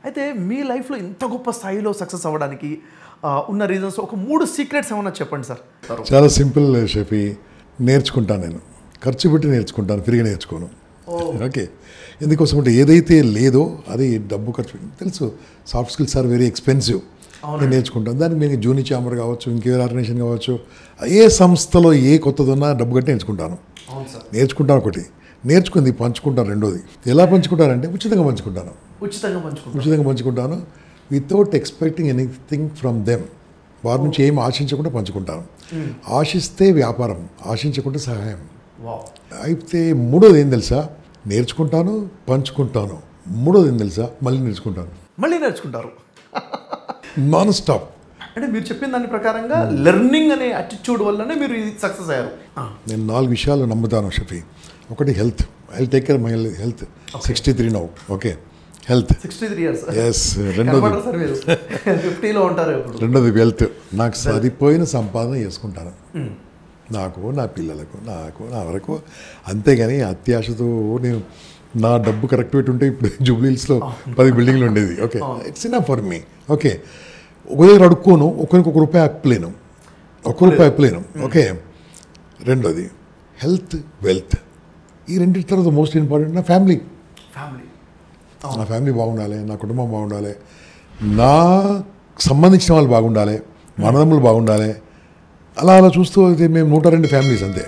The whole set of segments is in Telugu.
అయితే మీ లైఫ్లో ఇంత గొప్ప స్థాయిలో సక్సెస్ అవ్వడానికి ఉన్న రీజన్స్ ఒక 3 సీక్రెట్స్ ఏమన్నా చెప్పండి సార్. చాలా సింపుల్ షఫీ. నేర్చుకుంటాను, నేను ఖర్చు పెట్టి నేర్చుకుంటాను, ఫ్రీగా నేర్చుకోను. ఓకే, ఎందుకోసం అంటే ఏదైతే లేదో అది డబ్బు ఖర్చు తెలుసు. Soft skills are very expensive. నేను నేర్చుకుంటాను. దానికి మీరు జూనియర్ ఛాంబర్ కావచ్చు, ఇంకే ఆర్గనైజేషన్ కావచ్చు, ఏ సంస్థలో ఏ కొత్తది ఉన్నా డబ్బు కట్టి నేర్చుకుంటాను. ఒకటి నేర్చుకుంది, పంచుకుంటాను. రెండోది ఎలా పంచుకుంటానంటే ఉచితంగా పంచుకుంటాను. ఉచితంగా పంచుకుంటాను without expecting anything from them. వారి నుంచి ఏం ఆశించకుండా పంచుకుంటాను. ఆశిస్తే వ్యాపారం, ఆశించకుండా సహాయం. అయితే మూడోది ఏం తెలుసా, నేర్చుకుంటాను, పంచుకుంటాను. మూడోది ఏం తెలుసా, మళ్ళీ నేర్చుకుంటారు నాన్ స్టాప్. అంటే మీరు చెప్పిన దాని ప్రకారంగా లెర్నింగ్ అనే అటిట్యూడ్ వల్లనే మీరు సక్సెస్ అయ్యారు. నేను 4 విషయాలు నమ్ముతాను షఫీ. ఒకటి health. I take care my health. 63 now. Okay, health 63 years. Yes. రెండోది వెల్త్. నాకు సరిపోయిన సంపాదన చేసుకుంటాను, నాకు, నా పిల్లలకు, నాకు, నా వరకు. అంతేగాని అత్యాశతో నేను నా డబ్బు కరెక్ట్ పెట్టి ఉంటే ఇప్పుడు జూబ్లీహిల్స్లో 10 బిల్డింగ్లు ఉండేది. Okay, it's enough for me. Okay, ఒక దగ్గర అడుక్కోను, ఒకరికి ₹1 అప్పలేను, ₹1 ఓకే. రెండోది హెల్త్, వెల్త్. ఈ రెండింటి తర్వాత మోస్ట్ ఇంపార్టెంట్ నా ఫ్యామిలీ. నా ఫ్యామిలీ బాగుండాలి, నా కుటుంబం బాగుండాలి, నాకు సంబంధించిన వాళ్ళు బాగుండాలి, మా అన్నదమ్ములు బాగుండాలి. అలా చూస్తూ అయితే మేము 102 ఫ్యామిలీస్ అంతే.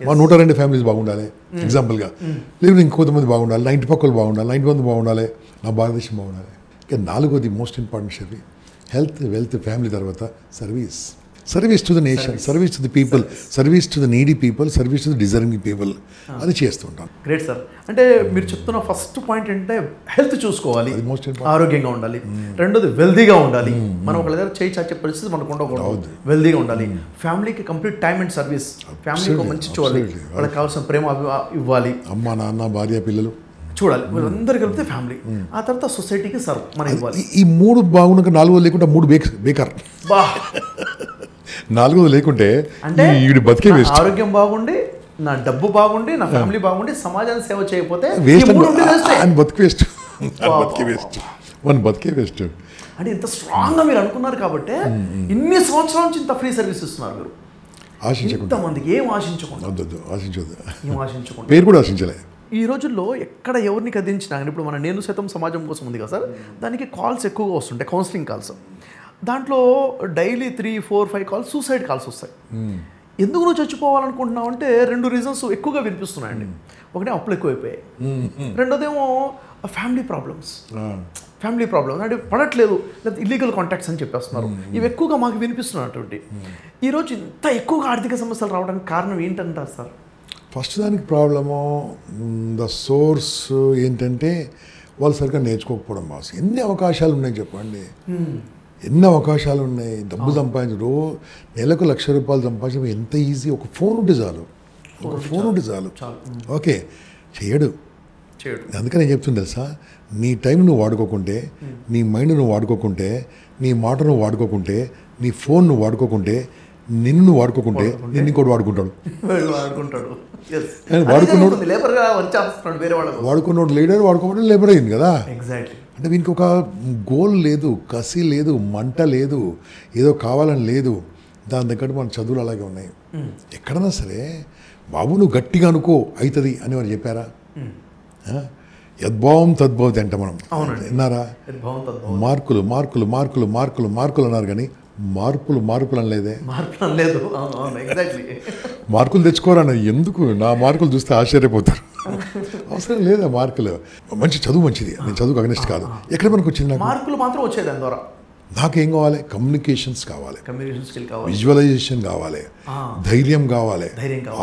మా 102 ఫ్యామిలీస్ బాగుండాలి ఎగ్జాంపుల్గా. లేదు ఇంకొంతమంది బాగుండాలి, నా ఇంటి పక్కలు బాగుండాలి, నా ఇంటి మంది బాగుండాలి, నా భారతదేశం బాగుండాలి. ఇంకా 4వది మోస్ట్ ఇంపార్టెంట్ షఫీ, హెల్త్, వెల్త్, ఫ్యామిలీ తర్వాత service to the nation, service to the people, service to the needy people, service to the deserving people. అది చేస్తుంటాను. Great sir. అంటే మీరు చెప్తున్న ఫస్ట్ పాయింట్ ఏంటంటే హెల్త్ చూసుకోవాలి, ఆరోగ్యంగా ఉండాలి. రెండోది వెల్దీగా ఉండాలి. మనం ఒక దగ్గర చేయి చాచే పరిస్థితి మనకు ఉండకూడదు, వెల్దీగా ఉండాలి. ఫ్యామిలీకి కంప్లీట్ టైమ్ అండ్ సర్వీస్. ఫ్యామిలీకి మంచి చూడాలి, వాళ్ళకి కావాల్సిన ప్రేమ ఇవ్వాలి. అమ్మ, నాన్న, భార్య, పిల్లలు చూడాలి. వీళ్ళందరూ కలిపితే ఫ్యామిలీ. ఆ తర్వాత సొసైటీకి సర్వ్ మనం ఇవ్వాలి. ఈ 3 బాగున్నాక 4వది లేకుంటే 3 బేకార్. 4వది లేకుంటే అంటే బతికే వేస్ట్. ఆరోగ్యం బాగుండి, నా డబ్బు బాగుండి, నా ఫ్యామిలీ బాగుండి, సమాజానికి సేవ చేయకపోతే బతికే వేస్ట్. అంటే ఇంత స్ట్రాంగ్గా మీరు అనుకున్నారు కాబట్టి ఇన్ని సంవత్సరాల నుంచి ఇంత ఫ్రీ సర్వీస్ ఇస్తున్నారు మీరు. ఇంతమందికి ఏం ఆశించకుండా పేరు కూడా ఆశించలే. ఈ రోజుల్లో ఎక్కడ ఎవరిని కదించినా, ఇప్పుడు మన నేను సైతం సమాజం కోసం ఉంది కదా సార్, దానికి కాల్స్ ఎక్కువగా వస్తుంటాయి, కౌన్సిలింగ్ కాల్స్. దాంట్లో డైలీ 3, 4, 5 కాల్స్ సూసైడ్ కాల్స్ వస్తాయి. ఎందుకు నువ్వు చచ్చిపోవాలనుకుంటున్నావు అంటే 2 రీజన్స్ ఎక్కువగా వినిపిస్తున్నాయండి. ఒకటే అప్పులు ఎక్కువైపోయాయి, రెండోదేమో ఫ్యామిలీ ప్రాబ్లమ్స్ అంటే పడట్లేదు, లేదా ఇల్లీగల్ కాంటాక్ట్స్ అని చెప్పేస్తున్నారు. ఇవి ఎక్కువగా మాకు వినిపిస్తున్నటువంటి. ఈరోజు ఇంత ఎక్కువగా ఆర్థిక సమస్యలు రావడానికి కారణం ఏంటంటారు సార్? ఫస్ట్ దానికి ప్రాబ్లము ద సోర్స్ ఏంటంటే వాళ్ళు సరిగ్గా నేర్చుకోకపోవడం. బాస్ ఎన్ని అవకాశాలు ఉన్నాయి చెప్పండి, ఎన్ని అవకాశాలు ఉన్నాయి. డబ్బు సంపాదించడం, నెలకు ₹1,00,000 సంపాదించడం ఎంత ఈజీ. ఒక ఫోన్ ఉంటే చాలు. ఓకే, చేయడు. అందుకని నేను చెప్తుంది తెలుసా, నీ టైం నువ్వు వాడుకోకుంటే, నీ మైండ్ నువ్వు వాడుకోకుంటే, నీ మాట నువ్వు వాడుకోకుంటే, నీ ఫోన్ నువ్వు వాడుకోకుంటే, నిన్ను వాడుకోకుంటే నిన్ను ఇంకోటి వాడుకుంటాడు. వాడుకున్నోడు లీడర్, వాడుకోకుండా లేబర్ అయింది కదా. అంటే వీనికి ఒక గోల్ లేదు, కసి లేదు, మంట లేదు, ఏదో కావాలని లేదు. దాని దగ్గర మన చదువులు అలాగే ఉన్నాయి. ఎక్కడన్నా సరే బాబు నువ్వు గట్టిగా అనుకో అవుతుంది అని వారు చెప్పారా? యద్భావం తద్భవతి అంట మనం విన్నారా? మార్కులు అన్నారు కానీ మార్పులు అనలేదే. మార్కులు తెచ్చుకోరన్న. ఎందుకు? నా మార్కులు చూస్తే ఆశ్చర్యపోతారు. అవసరం లేదా మార్కులు. మంచి చదువు మంచిది, నేను చదువుకు అగ్నిస్ట్ కాదు. ఎక్కడ మనకు వచ్చింది? మార్కులు మాత్రం వచ్చేది దాని ద్వారా. నాకేం కావాలి? కమ్యూనికేషన్స్ కావాలి, విజువలైజేషన్ కావాలి, ధైర్యం కావాలి,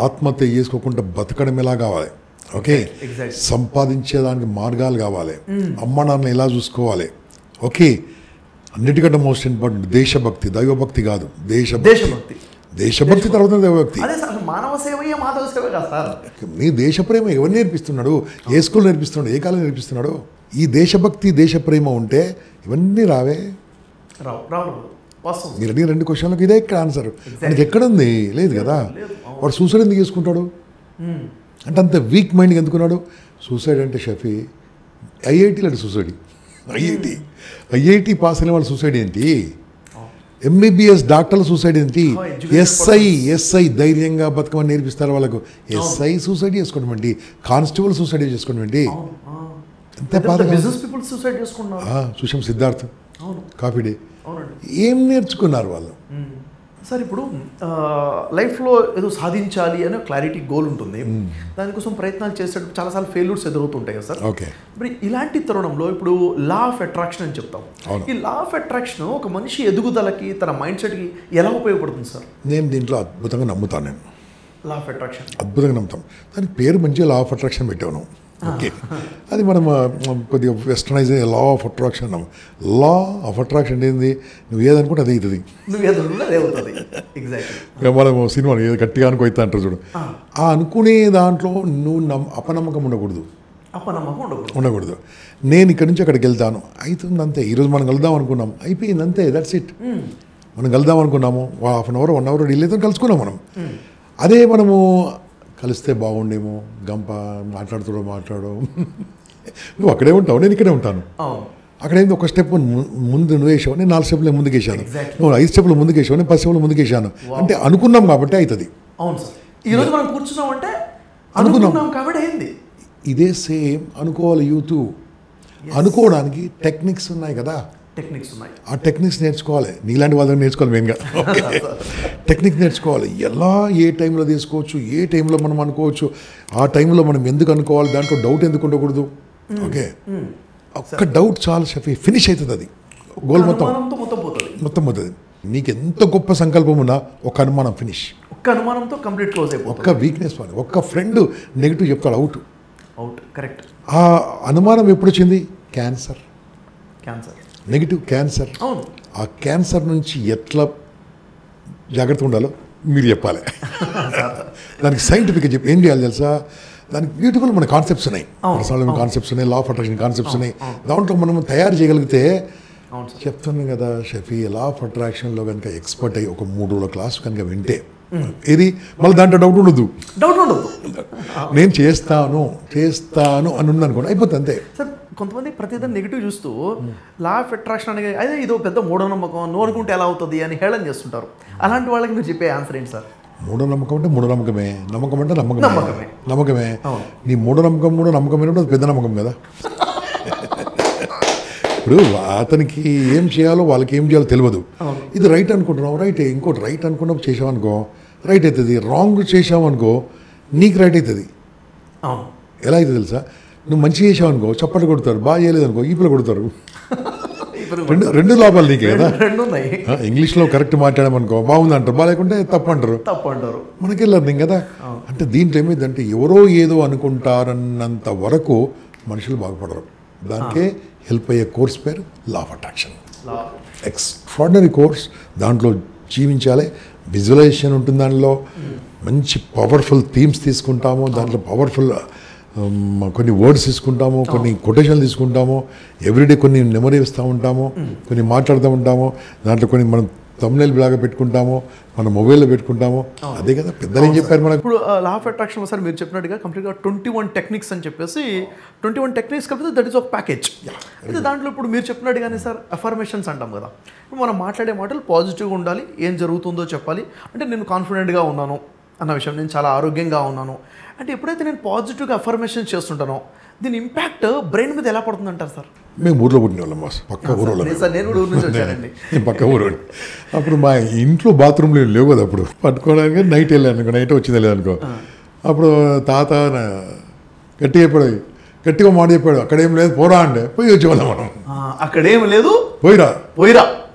ఆత్మహత్య చేసుకోకుండా బతకడం ఎలా కావాలి, ఓకే, సంపాదించేదానికి మార్గాలు కావాలి, అమ్మ నాన్న ఎలా చూసుకోవాలి, ఓకే. అన్నిటికంటే మోస్ట్ ఇంపార్టెంట్ దేశభక్తి. దైవభక్తి కాదు, దేశభక్తి తర్వాత దైవభక్తి. మానవ సేవయే మాధవ సేవ కదా సార్. నీ దేశ ప్రేమ ఎవరు నేర్పిస్తున్నాడు? ఏ స్కూల్ నేర్పిస్తున్నాడు? ఏ కాలం నేర్పిస్తున్నాడు? ఈ దేశభక్తి, దేశ ప్రేమ ఉంటే ఇవన్నీ రావే. మీరు అడిగిన 2 క్వశ్చన్లకు ఇదే ఇక్కడ ఆన్సర్. మనకి ఎక్కడుంది? లేదు కదా. వాడు సూసైడ్ ఎందుకు చేసుకుంటాడు అంటే? అంత వీక్ మైండ్కి ఎందుకున్నాడు? సూసైడ్ అంటే షఫీ ఐఐటీలో సూసైడ్ ఐఐటి పాస్ అయిన వాళ్ళు సూసైడ్ ఏంటి, ఎంబీబీఎస్ డాక్టర్ల సూసైడ్ ఏంటి, ఎస్ఐ ధైర్యంగా బతకమని నేర్పిస్తారు వాళ్ళకు. ఎస్ఐ సూసైడ్ చేసుకోవడం ఏంటి, కానిస్టేబుల్ సూసైడ్ చేసుకోవడం ఏంటి, ఎంత బాధగా. చూసాం సిద్ధార్థ్ కాఫీ డే, ఏం నేర్చుకున్నారు వాళ్ళు. సార్ ఇప్పుడు లైఫ్లో ఏదో సాధించాలి అనే క్లారిటీ గోల్ ఉంటుంది, దానికోసం ప్రయత్నాలు చేసేటప్పుడు చాలాసార్లు ఫెయిల్యూర్స్ ఎదురవుతుంటాయి కదా సార్. ఓకే, ఇప్పుడు ఇలాంటి తరుణంలో ఇప్పుడు లా ఆఫ్ అట్రాక్షన్ అని చెప్తాం. ఈ లా ఆఫ్ అట్రాక్షన్ ఒక మనిషి ఎదుగుదలకి తన మైండ్ సెట్కి ఎలా ఉపయోగపడుతుంది సార్? నేను దీంట్లో అద్భుతంగా నమ్ముతాను. నేను లా ఆఫ్ అట్రాక్షన్ అద్భుతంగా నమ్ముతాం. దానికి పేరు మంచిగా లా ఆఫ్ అట్రాక్షన్ పెట్టాను. ఓకే, అది మనం కొద్దిగా వెస్టర్నైజ్ లా ఆఫ్ అట్రాక్షన్ అన్నాం. లా ఆఫ్ అట్రాక్షన్ ఏంది, నువ్వు ఏదనుకుంటే అదే అవుతుంది. మనం సినిమా ఏదో గట్టిగా అనుకోయితా అంటారు చూడు, ఆ అనుకునే దాంట్లో నువ్వు అపనమ్మకం ఉండకూడదు. నేను ఇక్కడి నుంచి అక్కడికి వెళ్తాను, అవుతుంది అంతే. ఈరోజు మనం కలుద్దాం అనుకున్నాం, అయిపోయింది అంతే, దట్స్ ఇట్. మనం కలుద్దాం అనుకున్నాము, 1 hour 1 hour డీల్ అయితే కలుసుకున్నాం మనం. అదే మనము కలిస్తే బాగుండేమో, గంప మాట్లాడు, నువ్వు అక్కడే ఉంటావు, నేను ఇక్కడే ఉంటాను. అక్కడేంది ఒక స్టెప్ ముందు నువ్వు వేసావు, నేను 4 స్టెప్లు ముందుకు వేసాను, నువ్వు 5 స్టెప్లు ముందుకు వేసావు, నేను 10 స్టెప్లు ముందుకు వేసాను. అంటే అనుకున్నాం కాబట్టి అవుతుంది. ఈరోజు మనం కూర్చున్నామంటే అనుకున్నాం కాబట్టి అయింది. ఇదే సేమ్ అనుకోవాలి. యూత్ అనుకోవడానికి టెక్నిక్స్ ఉన్నాయి కదా, ఆ టెక్నిక్స్ నేర్చుకోవాలి. నీలాంటి వాళ్ళని నేర్చుకోవాలి మెయిన్గా. టెక్నిక్ నేర్చుకోవాలి, ఎలా ఏ టైంలో తీసుకోవచ్చు, ఏ టైంలో మనం అనుకోవచ్చు, ఆ టైంలో మనం ఎందుకు అనుకోవాలి, దాంట్లో డౌట్ ఎందుకు ఉండకూడదు. ఓకే, ఒక్క డౌట్ చాలు షఫీ, ఫినిష్ అవుతుంది. అది గోల్ మొత్తం పోతుంది. నీకు ఎంత గొప్ప సంకల్పం ఉన్నా ఒక అనుమానం ఫినిష్, ఒక్క అనుమానంతో కంప్లీట్ క్లోజ్ అయిపోతుంది. ఒక్క వీక్నెస్ వాడు, ఒక్క ఫ్రెండ్ నెగిటివ్ చెప్తాడు, అవుట్. కరెక్ట్. ఆ అనుమానం ఎప్పుడు వచ్చింది? Cancer, negative cancer. ఆ క్యాన్సర్ నుంచి ఎట్లా జాగ్రత్తగా ఉండాలో మీరు చెప్పాలి. దానికి సైంటిఫిక్గా చెప్పి ఏం చేయాలి తెలుసా, దానికి బ్యూటిఫుల్ మన కాన్సెప్ట్స్ ఉన్నాయి, పర్సనల్ కాన్సెప్ట్స్ ఉన్నాయి, లా ఆఫ్ అట్రాక్షన్ కాన్సెప్ట్స్ ఉన్నాయి. దాంట్లో మనం తయారు చేయగలిగితే, చెప్తున్నాను కదా షఫీ, లా ఆఫ్ అట్రాక్షన్లో కనుక ఎక్స్పర్ట్ అయ్యి ఒక 3 రోజుల క్లాస్ కనుక వింటే, ఇది మళ్ళీ దాంట్లో డౌట్ ఉండదు. నేను చేస్తాను అని ఉందనుకోండి, అయిపోతుంది అంతే. సార్ కొంతమంది ప్రతిదాన్ని నెగిటివ్ చూస్తూ లా ఆఫ్ అట్రాక్షన్ అనేది అదే ఇదో పెద్ద మూఢనమ్మకం, నువ్వు అనుకుంటే ఎలా అవుతుంది అని హేళన చేస్తుంటారు. అలాంటి వాళ్ళకి మీరు చెప్పే ఆన్సర్ ఏంటి సార్? మూఢనమ్మకం అంటే మూఢనమ్మకమే, నమ్మకం అంటే నమ్మకమే. నీ మూఢనమ్మకమైనప్పుడు అది పెద్ద నమ్మకం కదా. ఇప్పుడు అతనికి ఏం చేయాలో వాళ్ళకి ఏం చేయాలో తెలియదు. ఇది రైట్ అనుకుంటున్నావు, రైటే. ఇంకోటి రైట్ అనుకున్నప్పుడు చేసావనుకో రైట్ అవుతుంది, రాంగ్ చేసావనుకో నీకు రైట్ అవుతుంది. ఎలా అవుతుంది తెలుసా, నువ్వు మంచి చేసావనుకో చప్పట్లు కొడతారు, బాగా చేయలేదనుకో ఈపులు కొడతారు. రెండు లాభాలు నీకే కదా. ఇంగ్లీష్లో కరెక్ట్ మాట్లాడామనుకో బాగుంది అంటారు, బాగాలేకుంటే తప్పు అంటారు. మనకి లెర్నింగ్ కదా. అంటే దీంట్లో ఏమైందంటే ఎవరో ఏదో అనుకుంటారన్నంత వరకు మనుషులు బాగుపడరు. దానికే హెల్ప్ అయ్యే కోర్స్ పేరు లా ఆఫ్ అట్రాక్షన్. Extraordinary course. దాంట్లో జీవించాలి, విజువలైజేషన్ ఉంటుంది, దానిలో మంచి పవర్ఫుల్ థీమ్స్ తీసుకుంటాము, దాంట్లో పవర్ఫుల్ కొన్ని వర్డ్స్ తీసుకుంటాము, కొన్ని కొటేషన్లు తీసుకుంటాము, ఎవ్రీడే కొన్ని మెమరీ ఇస్తూ ఉంటాము, కొన్ని మాట్లాడుతూ ఉంటాము, దాంట్లో కొన్ని మనం తమ్నైల్ లాగా పెట్టుకుంటాము, మన మొబైల్లో పెట్టుకుంటాము. అదే కదా పెద్దలు ఏం చెప్పారు మనకు. ఇప్పుడు లా ఆఫ్ అట్రాక్షన్ సార్ మీరు చెప్పినట్టుగా కంప్లీట్గా 21 టెక్నిక్స్ అని చెప్పేసి 21 టెక్నిక్స్ కలిపితే దట్ ఈస్ ఒక ప్యాకేజ్. అయితే దాంట్లో ఇప్పుడు మీరు చెప్పినట్టుగానే సార్ అఫర్మేషన్స్ అంటాం కదా, మనం మాట్లాడే మాటలు పాజిటివ్గా ఉండాలి, ఏం జరుగుతుందో చెప్పాలి. అంటే నేను కాన్ఫిడెంట్గా ఉన్నాను అన్న విషయం, నేను చాలా ఆరోగ్యంగా ఉన్నాను అంటే ఎప్పుడైతే నేను పాజిటివ్గా అఫర్మేషన్ చేస్తుంటానో దీని ఇంపాక్ట్ బ్రెయిన్ మీద ఎలా పడుతుంది అంటారు సార్? మేము ఊర్లో పుట్టిన వాళ్ళం, పక్క ఊరు, పక్క ఊరు. అప్పుడు మా ఇంట్లో బాత్రూమ్లు లేవు కదా, అప్పుడు పట్టుకోవడానికి నైట్ వెళ్ళాను, నైట్ వచ్చింది వెళ్ళానుకో, అప్పుడు తాత గట్టిగా మాట చెప్పాడు, అక్కడేం లేదు పోరా అంటే పోయి వచ్చేవాళ్ళం మనం. అక్కడేం లేదు పోయిరా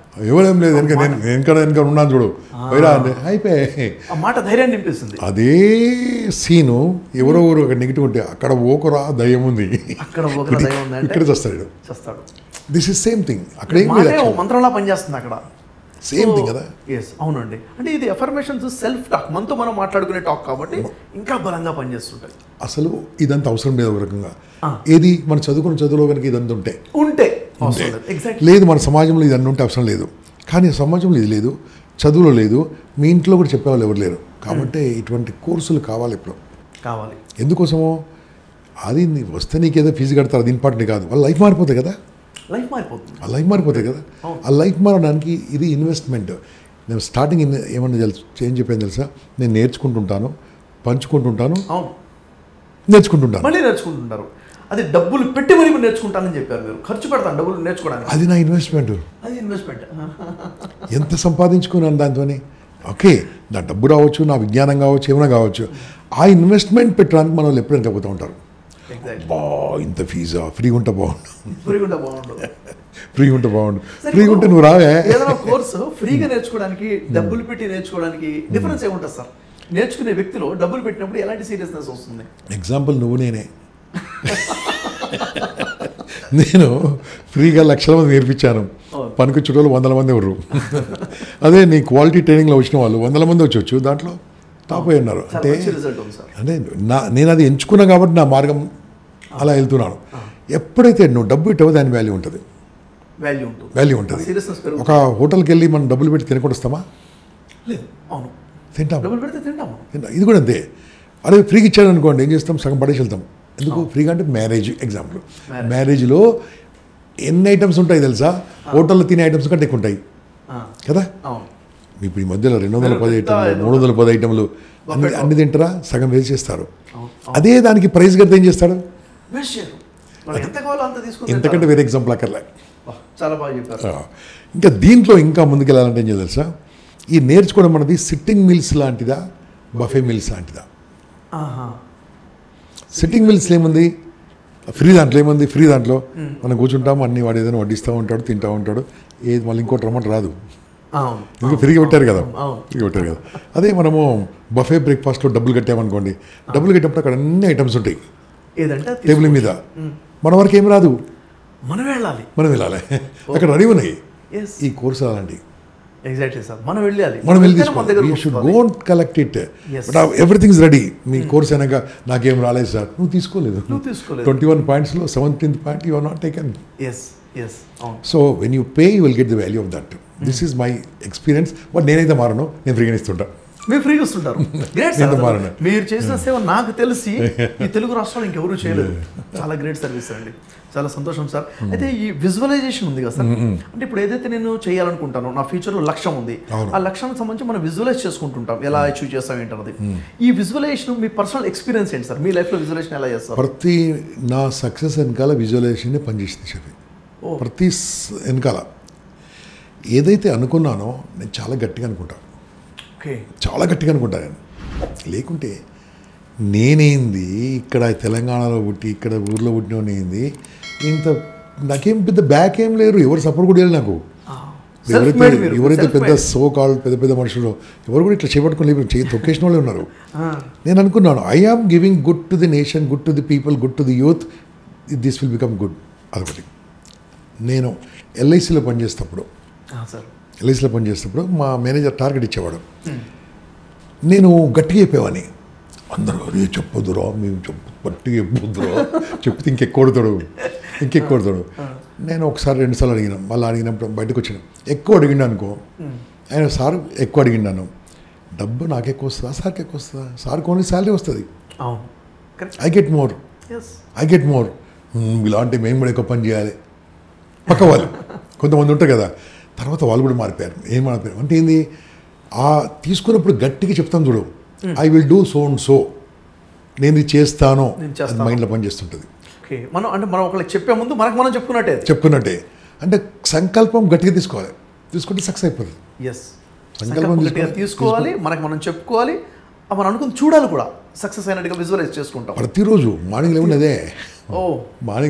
ఎవరేం లేదు, వెనక ఉన్నాను చూడు పోయిరా అంటే అయిపోయి మాట ధైర్యాన్ని నింపిస్తుంది. అదే సీను ఎవరో ఒక నెగిటివ్ ఉంటే అక్కడ ఓకరా దయ్యం ఉంది, ఇక్కడ చేస్తాడు. This is same thing. అక్కడ మంత్రంలా పనిచేస్తుంది అక్కడ, సేమ్ థింగ్ కదా. అవునండి. అంటే ఇది అఫర్మేషన్స్ సెల్ఫ్ టాక్, మనతో మనం మాట్లాడుకునే టాక్ కాబట్టి ఇంకా బలంగా పనిచేస్తుంటాయి. అసలు ఇదంతా అవసరం లేదు ఒక రకంగా. ఏది మన చదువుకున్న చదువులో కనుక ఇదంతా ఉంటే లేదు, మన సమాజంలో ఇదన్నీ ఉంటే అవసరం లేదు. కానీ సమాజంలో ఇది లేదు, చదువులో లేదు, మీ ఇంట్లో కూడా చెప్పేవాళ్ళు ఎవరు లేరు. కాబట్టి ఇటువంటి కోర్సులు కావాలి, ఇప్పుడు కావాలి. ఎందుకోసమో అది వస్తే నీకేదో ఫీజు కడతారు, అది ఇంపార్టెంట్ కాదు, వాళ్ళ లైఫ్ మారిపోతుంది కదా. లైఫ్ మారిపోతుంది. ఆ లైఫ్ మారిపోతుంది కదా. ఆ లైఫ్ మారడానికి ఇది ఇన్వెస్ట్మెంట్. నేను స్టార్టింగ్ ఏమన్నా ఏం చెప్పాను తెలుసా, నేను నేర్చుకుంటుంటాను, పంచుకుంటుంటాను, అవును, నేర్చుకుంటుంటాను. మళ్ళీ నేర్చుకుంటుంటారు. అది డబ్బులు పెట్టి మరీ నేర్చుకుంటానని చెప్పారు మీరు. ఖర్చు పెడతాను డబ్బులు నేర్చుకోవడానికి. అది నా ఇన్వెస్ట్మెంట్. అది ఇన్వెస్ట్మెంట్. ఎంత సంపాదించుకున్నాను దాంతో. ఓకే, నా డబ్బు రావచ్చు, నా విజ్ఞానం కావచ్చు, ఏమైనా కావచ్చు. ఆ ఇన్వెస్ట్మెంట్ పెట్టడానికి మన వాళ్ళు ఎప్పుడైనా పోతూ ఉంటారు. బా ఇంత ఫీజా, ఫ్రీ ఉంటే బాగుండు, ఫ్రీ ఉంటే బాగుండు, ఫ్రీ ఉంటే నువ్వు రావే. ఏదైనా కోర్సు ఫ్రీగా నేర్చుకోవడానికి డబ్బులు పెట్టి నేర్చుకోవడానికి డిఫరెన్స్ ఏముంటుంది సార్? నేర్చుకునే వ్యక్తిలో డబ్బులు పెట్టినప్పుడు ఎలాంటి సీరియస్నెస్ వస్తుంది? ఎగ్జాంపుల్ నువ్వు నేనే. నేను ఫ్రీగా లక్షల మంది నేర్పించాను, పనికి చుట్టూ 100 మంది ఎవరు. అదే నీ క్వాలిటీ ట్రైనింగ్లో వచ్చిన వాళ్ళు 100 మంది వచ్చి దాంట్లో టాప్ అయి ఉన్నారు. అంటే నేను అది ఎంచుకున్నా కాబట్టి నా మార్గం అలా వెళ్తున్నాను. ఎప్పుడైతే నువ్వు డబ్బు ఇట్టవో దాని వాల్యూ ఉంటుంది, వాల్యూ ఉంటుంది. ఒక హోటల్కి వెళ్ళి మనం డబ్బులు పెట్టి తినకుండా వస్తామా? తింటాం. ఇది కూడా అంతే. అదే ఫ్రీగా ఇచ్చాడు అనుకోండి, ఏం చేస్తాం, సగం పడేసి వెళ్తాం. ఎందుకు ఫ్రీగా అంటే మ్యారేజ్ ఎగ్జాంపుల్. మ్యారేజ్లో ఎన్ని ఐటమ్స్ ఉంటాయి తెలుసా? హోటల్లో తినే ఐటమ్స్ కంటే ఎక్కువ ఉంటాయి కదా. ఇప్పుడు ఈ మధ్యలో 210 ఐటమ్లు, 310 ఐటమ్లు అన్ని తింటారా? సగం వేస్ట్ చేస్తారు. అదే దానికి ప్రైస్ కడితే ఏం చేస్తాడు? ఎంతకంటే వేరే ఎగ్జాంపుల్ అక్కర్లే. చాలా బాగా చెప్పారు. ఇంకా దీంట్లో ఇంకా ముందుకెళ్ళాలంటే ఏం తెలుసా, ఈ నేర్చుకోవడం అనేది సిట్టింగ్ మిల్స్ లాంటిదా, బఫే మిల్స్ లాంటిదా? సిట్టింగ్ మిల్స్లో ఏముంది? ఫ్రీ దాంట్లో ఏముంది? ఫ్రీ దాంట్లో మనం కూర్చుంటాము, అన్ని వాడు ఏదైనా వడ్డిస్తూ ఉంటాడు, తింటూ ఉంటాడు, ఏది మళ్ళీ ఇంకోటి రమ్మంటే రాదు. ఇంకా ఫ్రీగా పెట్టారు కదా, ఫ్రీగా పెట్టారు కదా. అదే మనము బఫే బ్రేక్ఫాస్ట్లో డబ్బులు కట్టామనుకోండి, డబ్బులు కట్టినప్పుడు అక్కడ అన్ని ఐటమ్స్ ఉంటాయి టేబుల్ మీద. మన వరకు ఏమి రాదు, మనం వెళ్ళాలి. అక్కడ రెడీ ఉన్నాయి. ఈ కోర్సు అలాంటి ఎగ్జాక్ట్లీ సార్, మనం వెళ్ళాలి, వెళ్ళి తీసుకోవాలి. You should go and collect it. But everything is ready. మీ కోర్స్ అయినాక నాకేం రాలేదు సార్, నువ్వు తీసుకోలేదు. 21 పాయింట్స్లో 17th point you are not taken. So when you pay you will get the value of that. This is my experience. But నేనైతే మారను, నేను ఫ్రీగా ఇస్తుంటా. మీరు ఫ్రీగా ఇస్తుంటారు. మీరు చేసిన సేవ నాకు తెలిసి ఈ తెలుగు రాష్ట్రాలు ఇంకెవరూ చేయలేదు. చాలా గ్రేట్ సర్వీస్ అండి, చాలా సంతోషం సార్. అయితే ఈ విజువలైజేషన్ ఉంది కదా సార్, అంటే ఇప్పుడు ఏదైతే నేను చేయాలనుకుంటానో, నా ఫ్యూచర్లో లక్ష్యం ఉంది, ఆ లక్ష్యానికి సంబంధించి మనం విజువలైజ్ చేసుకుంటుంటాం, ఎలా అచీవ్ చేస్తాం ఏంటన్నది. ఈ విజువలైజేషన్ మీ పర్సనల్ ఎక్స్పీరియన్స్ ఏంటి సార్? మీ లైఫ్లో విజువలైజేషన్ ఎలా చేస్తారు? ప్రతి నా సక్సెస్ వెనకాల విజువలైజేషన్ పనిచేసింది చెప్పి. ప్రతి వెనకాల ఏదైతే అనుకున్నానో నేను చాలా గట్టిగా అనుకుంటాను, చాలా గట్టిగా అనుకుంటాను నేను. లేకుంటే నేనేంది ఇక్కడ తెలంగాణలో పుట్టి ఇక్కడ ఊర్లో పుట్టినోనేంది, ఇంత నాకేం పెద్ద బ్యాక్ ఏం లేరు, ఎవరు సపోర్ట్ కూడా లేదు నాకు. ఎవరైతే పెద్ద సో కాల్ పెద్ద మనుషులు ఎవరు కూడా ఇట్లా చేపట్టుకుని తొక్కేసిన వాళ్ళే ఉన్నారు. నేను అనుకున్నాను, I am giving good to the nation, good to the people, good to the youth, this will become good. అదొకటి. నేను ఎల్ఐసిలో పనిచేసేటప్పుడు మా మేనేజర్ టార్గెట్ ఇచ్చేవాడు. నేను గట్టిగా చెప్పేవాడిని, అందరూ అదే చెప్పొద్దురా, మేము గట్టిగా చెప్పొద్దురా, చెప్తే ఇంకెక్కువ కొడతాడు. నేను ఒకసారి 2 సార్లు అడిగినాను, మళ్ళీ అడిగినప్పుడు బయటకు వచ్చిన ఎక్కువ అడిగిండు అనుకో, ఆయన సార్ ఎక్కువ అడిగిండాను, డబ్బు నాకు ఎక్కువ వస్తుందా, సార్కి ఎక్కువ వస్తుందా? సార్కి ఓన్లీ శాలరీ వస్తుంది, ఐ గెట్ మోర్. ఇలాంటి మేము కూడా ఎక్కువ పని చేయాలి. పక్క వాళ్ళు కొంతమంది ఉంటారు కదా, తర్వాత వాళ్ళు కూడా మారిపోయారు. ఏం మారిపోయారు అంటే ఏంది, ఆ తీసుకున్నప్పుడు గట్టిగా చెప్తాను చూడు, I will do so and so, నేను ఇది చేస్తాను, అది మైండ్లో పనిచేస్తుంటుంది. మనం ఒకళ్ళకి చెప్పే ముందు మనం చెప్పుకున్నట్టే. అంటే సంకల్పం గట్టిగా తీసుకుంటే సక్సెస్ అయిపోతుంది. సంకల్పం తీసుకోవాలి, మనం చెప్పుకోవాలి, మనం అనుకుని చూడాలి కూడా, సక్సెస్ అయినట్టుగా విజువలైజ్ చేసుకుంటాం. ప్రతిరోజు మార్నింగ్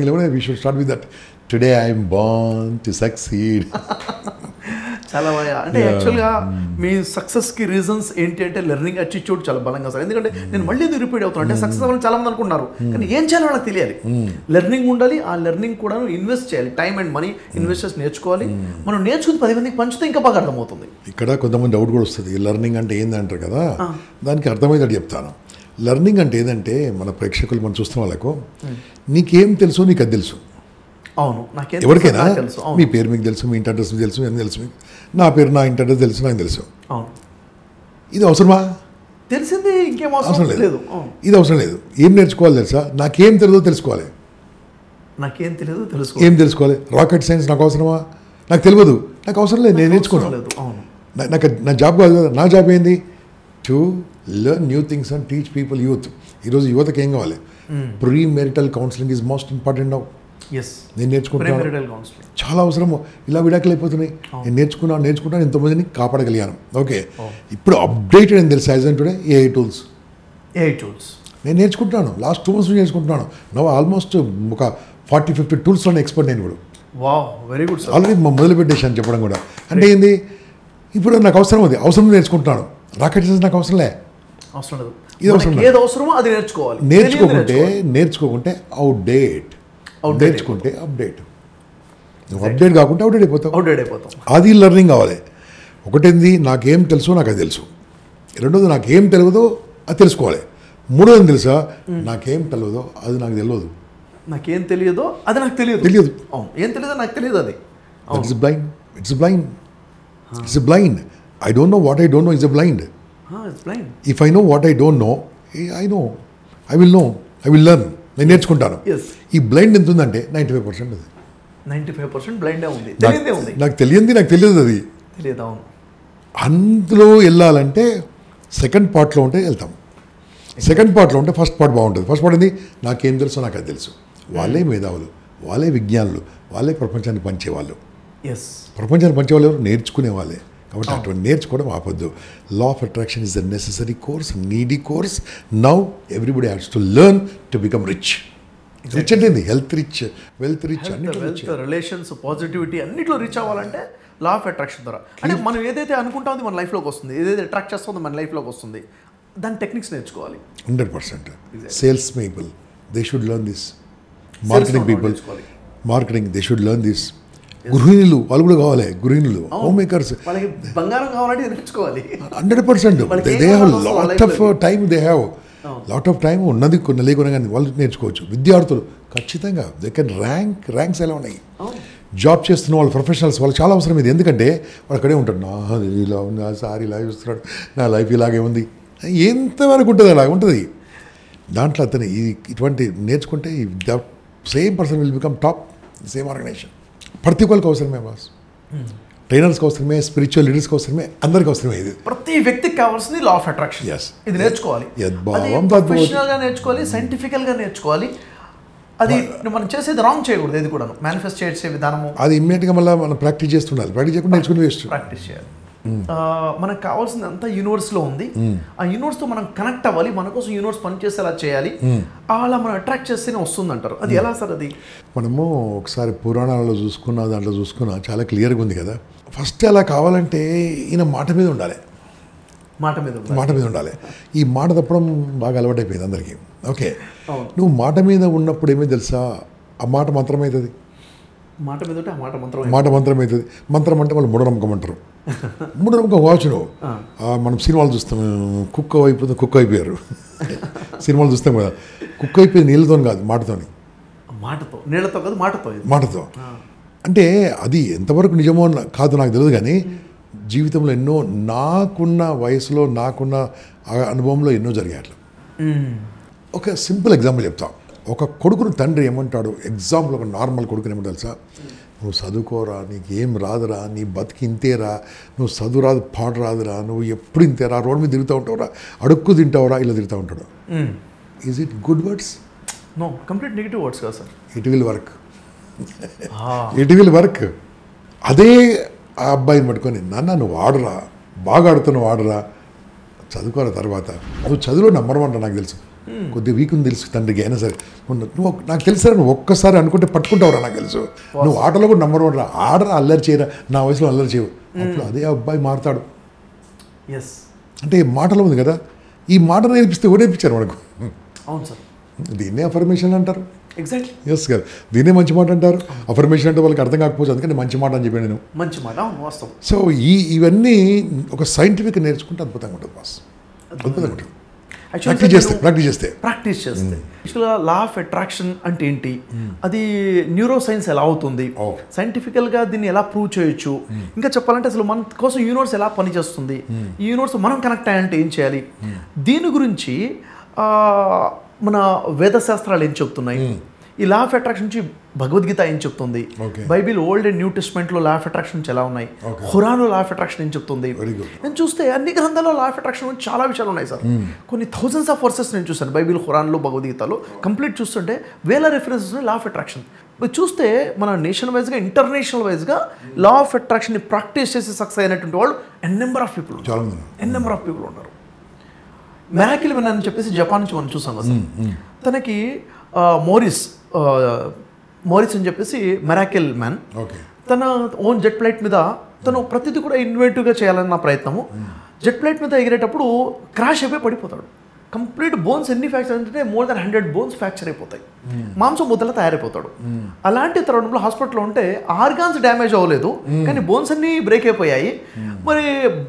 లేవనే we should start with that, today I'm born to succeed. చాలా బాగా. అంటే యాక్చువల్గా మీ సక్సెస్కి రీజన్స్ ఏంటి అంటే లెర్నింగ్ అటిట్యూడ్ చాలా బలంగా సార్. ఎందుకంటే నేను మళ్ళీ రిపీట్ అవుతాను, అంటే సక్సెస్ అవ్వాలని చాలా మంది అనుకుంటున్నారు, కానీ ఏం చేయాలో వాళ్ళకి తెలియాలి. లెర్నింగ్ ఉండాలి, ఆ లెర్నింగ్ కూడా ఇన్వెస్ట్ చేయాలి, టైం అండ్ మనీ ఇన్వెస్టర్స్ నేర్చుకోవాలి. మనం నేర్చుకుని 10 మందికి పంచితే ఇంకా బాగా అర్థమవుతుంది. ఇక్కడ కొంతమంది డౌట్ కూడా వస్తుంది, లెర్నింగ్ అంటే ఏందంటారు కదా, దానికి అర్థమైనట్టు చెప్తాను. లెర్నింగ్ అంటే ఏదంటే, మన ప్రేక్షకులు మనం చూస్తున్న వాళ్ళకు నీకేం తెలుసో నీకు అది తెలుసు. అవును, ఎవరికైనా మీ పేరు మీకు తెలుసు, మీ ఇంటి అడ్రస్ మీకు తెలుసు, అని తెలుసు మీకు. నా పేరు నా ఇంటి అడ్రస్ తెలుసు, నాకు తెలుసు. అవును, ఇది అవసరమా? తెలిసింది ఇంకేం అవసరం లేదు. ఇది అవసరం లేదు. ఏం నేర్చుకోవాలి తెలుసా, నాకేం తెలియదో తెలుసుకోవాలి. నాకేం తెలియదు ఏం తెలుసుకోవాలి? రాకెట్ సైన్స్ నాకు అవసరమా? నాకు తెలియదు, నాకు అవసరం లేదు, నేను నేర్చుకున్నాను. నాకు నా జాబ్ కాదు కదా. నా జాబ్ ఏంది? To learn new things and teach people. ఈరోజు యువతకి ఏం కావాలి? Pre marital counselling is most important now. నేను నేర్చుకుంటాను, చాలా అవసరము. ఇలా విడాకులు అయిపోతున్నాయి. నేను నేర్చుకున్నాను, ఎంతోమందిని కాపాడగలిగాను. ఓకే, ఇప్పుడు అప్డేటెడ్ అని తెలుసు. As and today AI tools నేను నేర్చుకుంటున్నాను. లాస్ట్ 2 months నేర్చుకుంటున్నాను. నవ్వు ఆల్మోస్ట్ ఒక 40-50 టూల్స్లోనే ఎక్స్పర్ట్ నేను ఇప్పుడు. Very good. ఆల్రెడీ మొదలు పెట్టేశాను చెప్పడం కూడా. అంటే ఏంది, ఇప్పుడు నాకు అవసరం, అది అవసరం నేర్చుకుంటున్నాను. రాకెట్ సైన్స్ నాకు అవసరం లేదు. ఇది అవసరం. అది నేర్చుకోవాలి. నేర్చుకోకుంటే అవుట్డేట్, నేర్చుకుంటే అప్డేట్. నువ్వు అప్డేట్ కాకుంటే అవుట్డేట్ అయిపోతావు. అది లెర్నింగ్ కావాలి. ఒకటేంది, నాకేం తెలుసో నాకు అది తెలుసు. రెండోది, నాకేం తెలియదో అది తెలుసుకోవాలి. మూడోది తెలుసా, నాకేం తెలియదో అది నాకు తెలియదు. నాకేం తెలియదో అది నాకు తెలియదు. ఏం తెలియదో నాకు తెలియదు. అది it's blind. I don't know what I don't know is a blind. It's blind. If I know what I don't know, I will learn. నేను నేర్చుకుంటాను. ఈ బ్లైండ్ ఎంత ఉందంటే 95%. అది 95% బ్లైండే ఉంది. నాకు తెలియదు అది. అందులో వెళ్ళాలంటే సెకండ్ పార్ట్లో ఉంటే వెళ్తాం. సెకండ్ పార్ట్లో ఉంటే ఫస్ట్ పార్ట్ బాగుంటుంది. ఫస్ట్ పార్ట్ ఏంది, నాకేం తెలుసో నాకు అది తెలుసు. వాళ్ళే మేధావులు, వాళ్ళే విజ్ఞానులు, వాళ్ళే ప్రపంచాన్ని పంచేవాళ్ళు. ప్రపంచాన్ని పంచేవాళ్ళు ఎవరు? నేర్చుకునే వాళ్ళే. కాబట్టి అటువంటి నేర్చుకోవడం ఆపొద్దు. Law of attraction is the necessary course, needy course. Now everybody has to learn to become rich. Rich అంటే health rich, wealth rich, relations, positivity అన్నిట్లో రిచ్ అవ్వాలంటే లా ఆఫ్ అట్రాక్షన్ ద్వారా. అంటే మనం ఏదైతే అనుకుంటామో మన లైఫ్లోకి వస్తుంది, ఏదైతే అట్రాక్ట్ చేస్తుందో మన లైఫ్లోకి వస్తుంది. దాని టెక్నిక్స్ నేర్చుకోవాలి. 100%. Sales people they should learn this. Marketing they should learn this. గృహిణులు వాళ్ళు కూడా కావాలి. గృహిణులు, హోమ్ మేకర్స్, బంగారం కావాలంటే నేర్చుకోవాలి. 100%. They have lot of time. Lot of time ఉన్నది కొన్ని లేకుండా కానీ వాళ్ళు నేర్చుకోవచ్చు. విద్యార్థులు ఖచ్చితంగా దే కెన్ ర్యాంక్స్ ఎలా ఉన్నాయి. జాబ్ చేస్తున్న వాళ్ళు, ప్రొఫెషనల్స్, వాళ్ళు చాలా అవసరం ఇది. ఎందుకంటే వాడు అక్కడే ఉంటాడు. ఇలా ఉంది, సార్ ఇలా చూస్తున్నాడు, నా లైఫ్ ఇలాగే ఉంది, ఎంతవరకు ఉంటుంది, అలాగే ఉంటుంది. దాంట్లో అతను ఇటువంటి నేర్చుకుంటే same person will become top same organization. ప్రతి ఒక్కరికి అవసరమే బాస్. ట్రైనర్స్కి అవసరమే, స్పిరిచువల్ లీడర్స్కి అవసరమే, అందరికి అవసరమే. ఇది ప్రతి వ్యక్తికి కావాల్సింది లా ఆఫ్ అట్రాక్షన్. ఇది నేర్చుకోవాలి, ప్రొఫెషనల్గా నేర్చుకోవాలి, సైంటిఫికల్గా నేర్చుకోవాలి. అది మనం చేసేది రాంగ్ చేయకూడదు. ఇది కూడా మేనిఫెస్ట్ చేసే విధానము అది ఇమ్మీడియట్గా మళ్ళీ మనం ప్రాక్టీస్ చేస్తుండాలి. ప్రాక్టీస్ చేయకుండా నేర్చుకుని వేస్ట్. ప్రాక్టీస్ చేయాలి. మనకు కావాల్సింది అంతా యూనివర్స్లో ఉంది. ఆ యూనివర్స్తో మనం కనెక్ట్ అవ్వాలి. మన కోసం యూనివర్స్ పనిచేసేలా చేయాలి. అలా మనం అట్రాక్ట్ చేస్తేనే వస్తుంది అంటారు. అది ఎలా సార్? అది మనము ఒకసారి పురాణాలలో చూసుకున్నా, దాంట్లో చూసుకున్నా చాలా క్లియర్గా ఉంది కదా. ఫస్ట్ అలా కావాలంటే ఈయన మాట మీద ఉండాలి. మాట మీద ఉండాలి. ఈ మాట తప్పడం బాగా అలవాటైపోయింది అందరికీ. ఓకే, నువ్వు మాట మీద ఉన్నప్పుడు ఏమీ తెలుసా, ఆ మాట మంత్రం అవుతుంది. మాట మీద ఉంటే ఆ మాట మంత్రం అవుతుంది. మంత్రం అంటే వాళ్ళు మూఢనమ్మకం అంటారు. మూఢనమ్మకం కావచ్చు. నువ్వు మనం సినిమాలు చూస్తాం, కుక్క అయిపోయారు. సినిమాలు చూస్తాం కదా, కుక్క అయిపోయింది నీళ్ళతో కాదు, మాటతో. అంటే అది ఎంతవరకు నిజమో కాదు నాకు తెలియదు, కానీ జీవితంలో ఎన్నో నాకున్న వయసులో, నాకున్న అనుభవంలో ఎన్నో జరిగాయి అట్లా. ఒక సింపుల్ ఎగ్జాంపుల్ చెప్తాం. ఒక కొడుకును తండ్రి ఏమంటాడు, ఎగ్జాంపుల్ ఒక నార్మల్ కొడుకుని ఏమంటారు తెలుసా, నువ్వు చదువుకోరా, నీకు ఏం రాదురా, నీ బతికి ఇంతేరా, నువ్వు చదువు రాదు, పాట రాదురా, నువ్వు ఎప్పుడు ఇంతేరా, రోడ్డు మీద తిరుగుతూ ఉంటావురా, అడుక్కు తింటావురా, ఇలా తిరుగుతూ ఉంటాడు. Is it good words? No, complete negative words కదా సార్. It will work. అదే ఆ అబ్బాయిని పట్టుకొని, నాన్న నువ్వు ఆడురా, బాగా ఆడుతున్నావు, ఆడురా, చదువుకోరా, తర్వాత నువ్వు చదువులో నెంబర్ 1 నాకు తెలుసు, కొద్దిగా వీక్ ఉంది తెలుసు తండ్రికి అయినా సరే, నువ్వు నాకు తెలుసా, నువ్వు ఒక్కసారి అనుకుంటే పట్టుకుంటావురా, నాకు తెలుసు, నువ్వు ఆటలో కూడా నెంబర్ 1 రా, ఆడరా, అల్లరి చేయరా, నా వయసులో అల్లరి చేయవు. అప్పుడు అదే అబ్బాయి మారుతాడు. అంటే మాటలో ఉంది కదా, ఈ మాట నేర్పిస్తే ఎవరు నేర్పించారు మనకు? అవును సార్, దీన్నే అఫర్మేషన్ అంటారు. ఎగ్జాక్ట్లీ. ఎస్ కదా, దీన్నే మంచి మాట అంటారు. అఫర్మేషన్ అంటే వాళ్ళకి అర్థం కాకపోవచ్చు, అందుకని మంచి మాట అని చెప్పాను నేను. మంచి మాట, వాస్తవం. సో ఇవన్నీ ఒక సైంటిఫిక్ నేర్చుకుంటే అద్భుతంగా ఉంటుంది బాస్, అద్భుతంగా ఉంటుంది. ప్రాక్టీస్ చేస్తే యాక్చువల్గా లా ఆఫ్ అట్రాక్షన్ అంటే ఏంటి, అది న్యూరో సైన్స్ ఎలా అవుతుంది, సైంటిఫికల్గా దీన్ని ఎలా ప్రూవ్ చేయొచ్చు, ఇంకా చెప్పాలంటే అసలు మన కోసం యూనివర్స్ ఎలా పనిచేస్తుంది, ఈ యూనివర్స్ మనం కనెక్ట్ అయ్యాలంటే ఏం చేయాలి, దీని గురించి మన వేద శాస్త్రాలు ఏం చెప్తున్నాయి, ఈ లా ఆఫ్ అట్రాక్షన్ నుంచి భగవద్గీత ఏం చెప్తుంది, బైబిల్ ఓల్డ్ అండ్ న్యూ టెస్ట్మెంట్లో లా ఆఫ్ అట్రాక్షన్ నుంచి ఎలా ఉన్నాయి, ఖురాన్లో లా ఆఫ్ అట్రాక్షన్ ఏం చెప్తుంది. నేను చూస్తే అన్ని గ్రంథాల్లో లా ఆఫ్ అట్రాక్షన్ గురించి చాలా విషయాలు ఉన్నాయి సార్. కొన్ని థౌజండ్స్ ఆఫ్ వర్సెస్ నేను చూసాను బైబిల్, ఖురాన్లో, భగవద్గీతలో. కంప్లీట్ చూస్తుంటే వేల రెఫరెన్సెస్ లా ఆఫ్ అట్రాక్షన్. చూస్తే మన నేషన్ వైజ్గా, ఇంటర్నేషనల్ వైజ్గా లా ఆఫ్ అట్రాక్షన్ని ప్రాక్టీస్ చేసి సక్సెస్ అయినటువంటి వాళ్ళు ఎన్ నెంబర్ ఆఫ్ పీపుల్ ఉన్నారు. మిరాకిల్ మ్యాన్ అని చెప్పేసి జపాన్ నుంచి మనం చూసాం కదా. తనకి మోరిస్ అని చెప్పేసి మిరాకిల్ మ్యాన్, తన ఓన్ జెట్ ఫ్లైట్ మీద తను ప్రతిదీ కూడా ఇన్వెంటివ్గా చేయాలన్న ప్రయత్నము. జెట్ ఫ్లైట్ మీద ఎగిరేటప్పుడు క్రాష్ అయిపోయి పడిపోతాడు. కంప్లీట్ బోన్స్ ఎన్ని ఫ్రాక్చర్ అంటే మోర్ దాన్ 100 బోన్స్ ఫ్రాక్చర్ అయిపోతాయి, మాంసం ముద్దలా తయారైపోతాడు. అలాంటి తరుణంలో హాస్పిటల్లో ఉంటే ఆర్గాన్స్ డ్యామేజ్ అవ్వలేదు, కానీ బోన్స్ అన్నీ బ్రేక్ అయిపోయాయి. మరి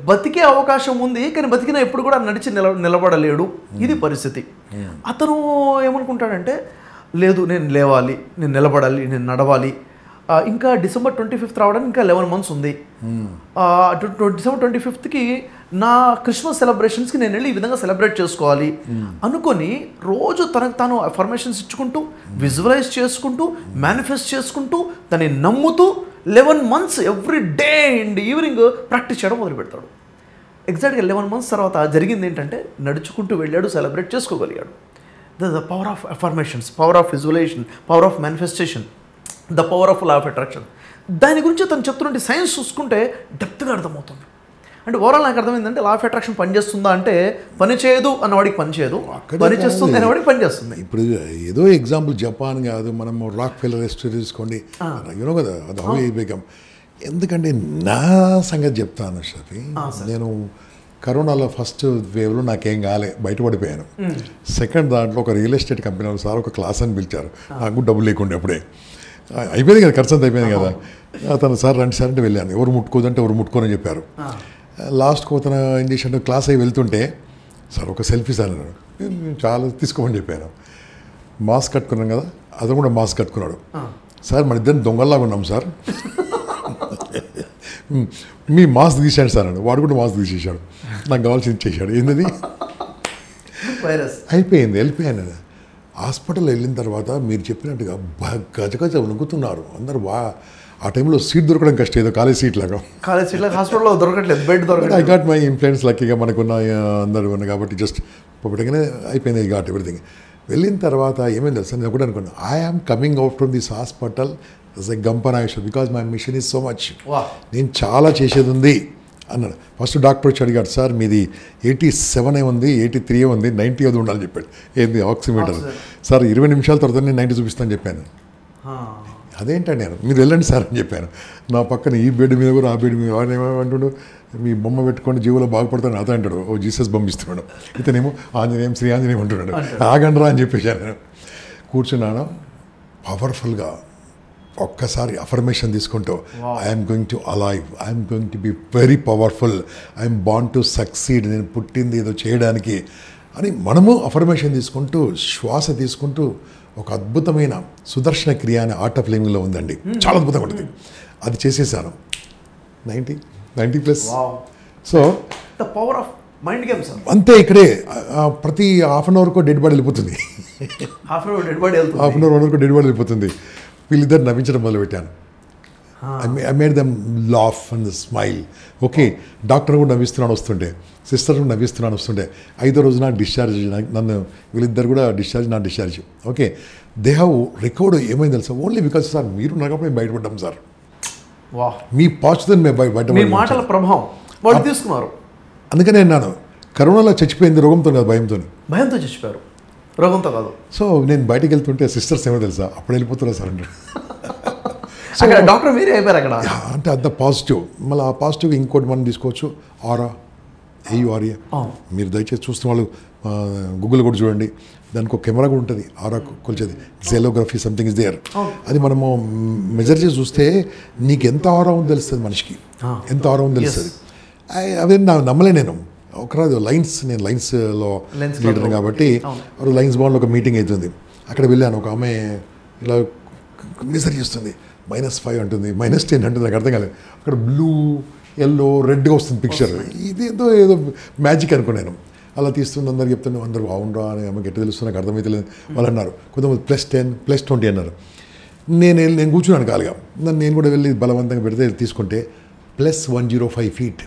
బతికే అవకాశం ఉంది, కానీ బతికిన ఎప్పుడు కూడా నడిచి నిలబడలేడు. ఇది పరిస్థితి. అతను ఏమనుకుంటాడంటే, లేదు నేను లేవాలి, నేను నిలబడాలి, నేను నడవాలి. ఇంకా December 25th రావడానికి ఇంకా 11 months ఉంది. December 25th నా క్రిస్మస్ సెలబ్రేషన్స్కి నేను వెళ్ళి ఈ విధంగా సెలబ్రేట్ చేసుకోవాలి అనుకొని రోజు తనకు తాను అఫర్మేషన్స్ ఇచ్చుకుంటూ, విజువలైజ్ చేసుకుంటూ, మేనిఫెస్ట్ చేసుకుంటూ, దాన్ని నమ్ముతూ 11 months every day and evening practice చేయడం మొదలు పెడతాడు. ఎగ్జాక్ట్గా 11 months తర్వాత జరిగింది ఏంటంటే, నడుచుకుంటూ వెళ్ళాడు, సెలబ్రేట్ చేసుకోగలిగాడు. The power of affirmations, power of visualization, power of manifestation, the power of law of attraction. దాని గురించి తను చెప్తున్నట్టు సైన్స్ చూసుకుంటే డెప్త్గా అర్థమవుతుంది. అంటే ఓవరాల్ నాకు అర్థమైందంటే లా ఆఫ్ అట్రాక్షన్ పనిచేస్తుందా అంటే, పని చేయదు అన్నవాడికి పని చేయదు, పని చేస్తుంది అనేవాడికి పని చేస్తుంది. ఇప్పుడు ఏదో ఎగ్జాంపుల్ జపాన్ కాదు, మనం రాక్ ఫెల్లర్ హిస్టరీ తీసుకోండి, యూనో కదా, అది హౌ యూ బికమ్. ఎందుకంటే నా సంగతి చెప్తాను షఫీ, నేను కరోనాలో ఫస్ట్ వేవ్లో నాకేం కాలే, బయటపడిపోయాను. సెకండ్ దాంట్లో ఒక రియల్ ఎస్టేట్ కంపెనీ సార్ ఒక క్లాస్ అని పిలిచారు, నాకు డబ్బులు లేకుండా అప్పుడే అయిపోయింది కదా, ఖర్చు అంతా అయిపోయింది కదా. అతను సార్ రండి సార్ అంటే వెళ్ళాను. ఎవరు ముట్టుకోదంటే ఎవరు ముట్టుకోనని చెప్పారు. లాస్ట్కి అతను ఏం చేశాడు, క్లాస్ అయ్యి వెళ్తుంటే, సార్ ఒక సెల్ఫీ సార్ అన్నాడు. చాలా తీసుకోమని చెప్పాను. మాస్క్ కట్టుకున్నాం కదా, అతను కూడా మాస్క్ కట్టుకున్నాడు. సార్ మన ఇద్దరు దొంగల్లాగా ఉన్నాం సార్, మీ మాస్క్ తీసాడు సార్ అన్నాడు. వాడు కూడా మాస్క్ తీసేసాడు, నాకు కావాల్సింది చేశాడు. ఏంటది అయిపోయింది, వెళ్ళిపోయాను. హాస్పిటల్ వెళ్ళిన తర్వాత మీరు చెప్పినట్టుగా గజగజ వణుకుతున్నారు అందరు. ఆ టైంలో సీట్ దొరకడం కష్టం, ఏదో కాలేజ్ సీట్ లాగా హాస్పిటల్లో దొరకట్లేదు, బెడ్ దొరకట్లేదు. ఐ గాట్ మై ఇన్ఫ్లుయెన్స్ లక్కీగా మనకున్న అందరూ ఉన్నాయి కాబట్టి జస్ట్ పెట్టగానే అయిపోయింది. I got everything. వెళ్ళిన తర్వాత ఏమైంది తెలుసా, నేను ఒకటి అనుకున్నాను, I am coming out from this hospital as a గంపనాయేశ్వర్ because my mission is so much. నేను చాలా చేసేది ఉంది అన్నాడు. ఫస్ట్ డాక్టర్ వచ్చి అడిగాడు, సార్ మీది 87 ఉంది, 83 ఉంది, 90 అది ఉండాలని చెప్పాడు. ఏంది ఆక్సిమీటర్ సార్, 20 నిమిషాల తర్వాత నేను 90 చూపిస్తాను చెప్పాను. అదేంటండి నేను, మీరు వెళ్ళండి సార్ అని చెప్పాను. నా పక్కన ఈ బెడ్ మీద కూడా ఆ బెడ్ మీద ఆయన ఏమంటాడు, మీ బొమ్మ పెట్టుకొని జీవులో బాగుపడతాను అతను అంటాడు. ఓ జీసస్ బొమ్మ ఇస్తున్నాడు, ఇతనేమో ఆంజనేయం శ్రీ ఆంజనేయం అంటున్నాడు. ఆగండ్రా అని చెప్పేశాను. నేను కూర్చున్నాను. పవర్ఫుల్గా ఒక్కసారి అఫర్మేషన్ తీసుకుంటూ, I'm going to alive, I'm going to be very powerful, I'm born to succeed, నేను పుట్టింది ఏదో చేయడానికి అని మనము అఫర్మేషన్ తీసుకుంటూ, శ్వాస తీసుకుంటూ, ఒక అద్భుతమైన సుదర్శన క్రియ అనే ఆర్ట్ ఆఫ్ లివింగ్లో ఉందండి, చాలా అద్భుతంగా ఉంటుంది. అది చేసేసాను. 90+. So the power of mind games అంతే. ఇక్కడే ప్రతి హాఫ్ అన్ అవర్కో డెడ్ బాడీ వెళ్ళిపోతుంది, half an hour 1 hour dead body వెళ్ళిపోతుంది. వీళ్ళిద్దరు నవ్వించడం మొదలుపెట్టాను. I made them laugh and smile. Okay, doctor కూడా నవ్విస్తున్నాను వస్తుంటే, సిస్టర్ కూడా నవ్విస్తున్నాను వస్తుంటే. 5వ రోజు నాకు డిశ్చార్జ్, నన్ను వీళ్ళిద్దరు కూడా డిశ్చార్జ్, నా discharge. Okay, they have recovered. ఏమైంది తెలుసా, ఓన్లీ బికాస్ సార్ మీరు ఉన్నప్పుడు మేము బయటపడ్డాం సార్, మీ పాచుదని మేము బయట మాటల ప్రభావం వాళ్ళు తీసుకున్నారు. అందుకనే అన్నాను, కరోనాలో చచ్చిపోయింది రోగంతో కాదు, భయంతో చచ్చిపోయారు, రోగంతో కాదు. సో నేను బయటకు వెళ్తుంటే సిస్టర్స్ ఏమో తెలుసా, అప్పుడు వెళ్ళిపోతున్నా సార్ అంటే డాక్టర్ మీరే అయిపోయారు అక్కడ. అంటే అంత పాజిటివ్. మళ్ళీ ఆ పాజిటివ్ ఇంకోటి మనం తీసుకోవచ్చు, ఆరా, AURA. మీరు దయచేసి చూస్తున్న వాళ్ళు గూగుల్ కూడా చూడండి, దానికి ఒక కెమెరా కూడా ఉంటుంది, ఆరా కొలిచేది, జెలోగ్రఫీ సంథింగ్ ఇస్ దేర్. అది మనము మెజర్ చేసి చూస్తే నీకు ఎంత ఆరా ఉందో తెలుస్తుంది, మనిషికి ఎంత ఆరా ఉందో తెలుస్తుంది. అదే నమ్మలే నేను. ఒకరోజు నేను లైన్స్లో లీడర్ కాబట్టి లైన్స్ బాండ్లో ఒక మీటింగ్ అవుతుంది. అక్కడ వెళ్ళాను. ఒక ఆమె ఇలా మెజర్ చేస్తుంది, -5 అంటుంది, -10 అంటుంది. నాకు అర్థం కాలేదు. అక్కడ బ్లూ, ఎల్లో, రెడ్గా వస్తుంది పిక్చర్. ఇది ఏదో మ్యాజిక్ అనుకున్నాను. అలా తీస్తుంది అందరు చెప్తున్నా అందరూ బాగుండ్రా అని ఆమెకి ఎట్లా తెలుస్తుంది నాకు అర్థమైతే లేదు వాళ్ళు అన్నారు. కొంతమంది +10 +20 అన్నారు. నేను కూర్చున్నాను కాలుగా. నేను కూడా వెళ్ళి బలవంతంగా పెడితే తీసుకుంటే +105 feet.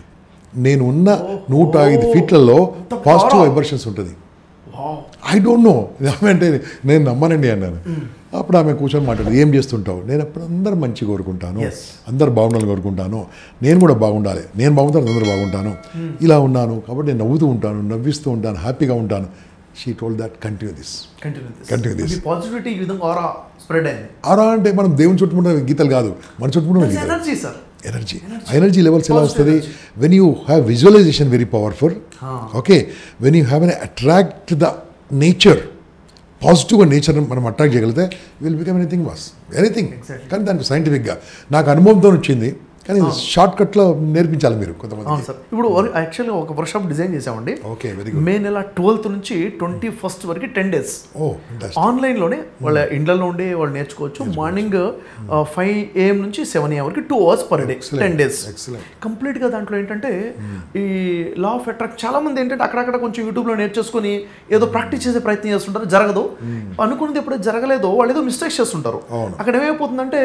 నేను ఉన్న 105 feetలలో పాజిటివ్ వైబ్రేషన్స్ ఉంటుంది. ఐ డోంట్ నో అంటే నేను నమ్మనండి అన్నాను. అప్పుడు ఆమె కూర్చొని మాట్లాడదు, ఏం చేస్తుంటావు? నేను అప్పుడు అందరు మంచి కోరుకుంటాను, అందరు బాగుండాలని కోరుకుంటాను, నేను కూడా బాగుండాలి, నేను బాగుంటాను అందరూ బాగుంటాను, ఇలా ఉన్నాను కాబట్టి నేను నవ్వుతూ ఉంటాను, నవ్విస్తూ ఉంటాను, హ్యాపీగా ఉంటాను. She told that continue this. Positivity ఈ విధంగా ఆరా స్ప్రెడ్ అయింది. ఆరా అంటే మనం దేవుని చుట్టుముట్టిన గీతలు కాదు, మన చుట్టుముట్టిన గీతలు. ఎనర్జీ సార్, ఎనర్జీ లెవెల్స్ ఎలా వస్తుంది? When you have visualization very powerful. Okay, when you have an attract the nature, పాజిటివ్గా నేచర్ని మనం అట్రాక్ట్ చేయగలిగితే విల్ బికమ్ ఎనీథింంగ్. కానీ దానికి సైంటిఫిక్గా నాకు అనుభవంతో వచ్చింది, కానీ షార్ట్ కట్లో నేర్పించాలి మీరు కొంతమంది. అవును సార్. ఇప్పుడు యాక్చువల్గా ఒక వర్క్షాప్ డిజైన్ చేసామండి. Okay, very good. మే నెల 12th నుంచి 21st వరకు 10 days ఆన్లైన్లోనే వాళ్ళ ఇండ్లలో ఉండి వాళ్ళు నేర్చుకోవచ్చు. మార్నింగ్ 5 AM నుంచి 7 AM వరకు 2 hours per day, 10 days కంప్లీట్గా. దాంట్లో ఏంటంటే ఈ లా ఆఫ్ అట్రాక్ట్ చాలా మంది ఏంటంటే అక్కడక్కడ కొంచెం యూట్యూబ్లో నేర్చేసుకొని ఏదో ప్రాక్టీస్ చేసే ప్రయత్నం చేస్తుంటారు, జరగదు. అనుకున్నది ఎప్పుడైతే జరగలేదో వాళ్ళు ఏదో మిస్టేక్స్ చేస్తుంటారు. అక్కడ ఏమైపోతుందంటే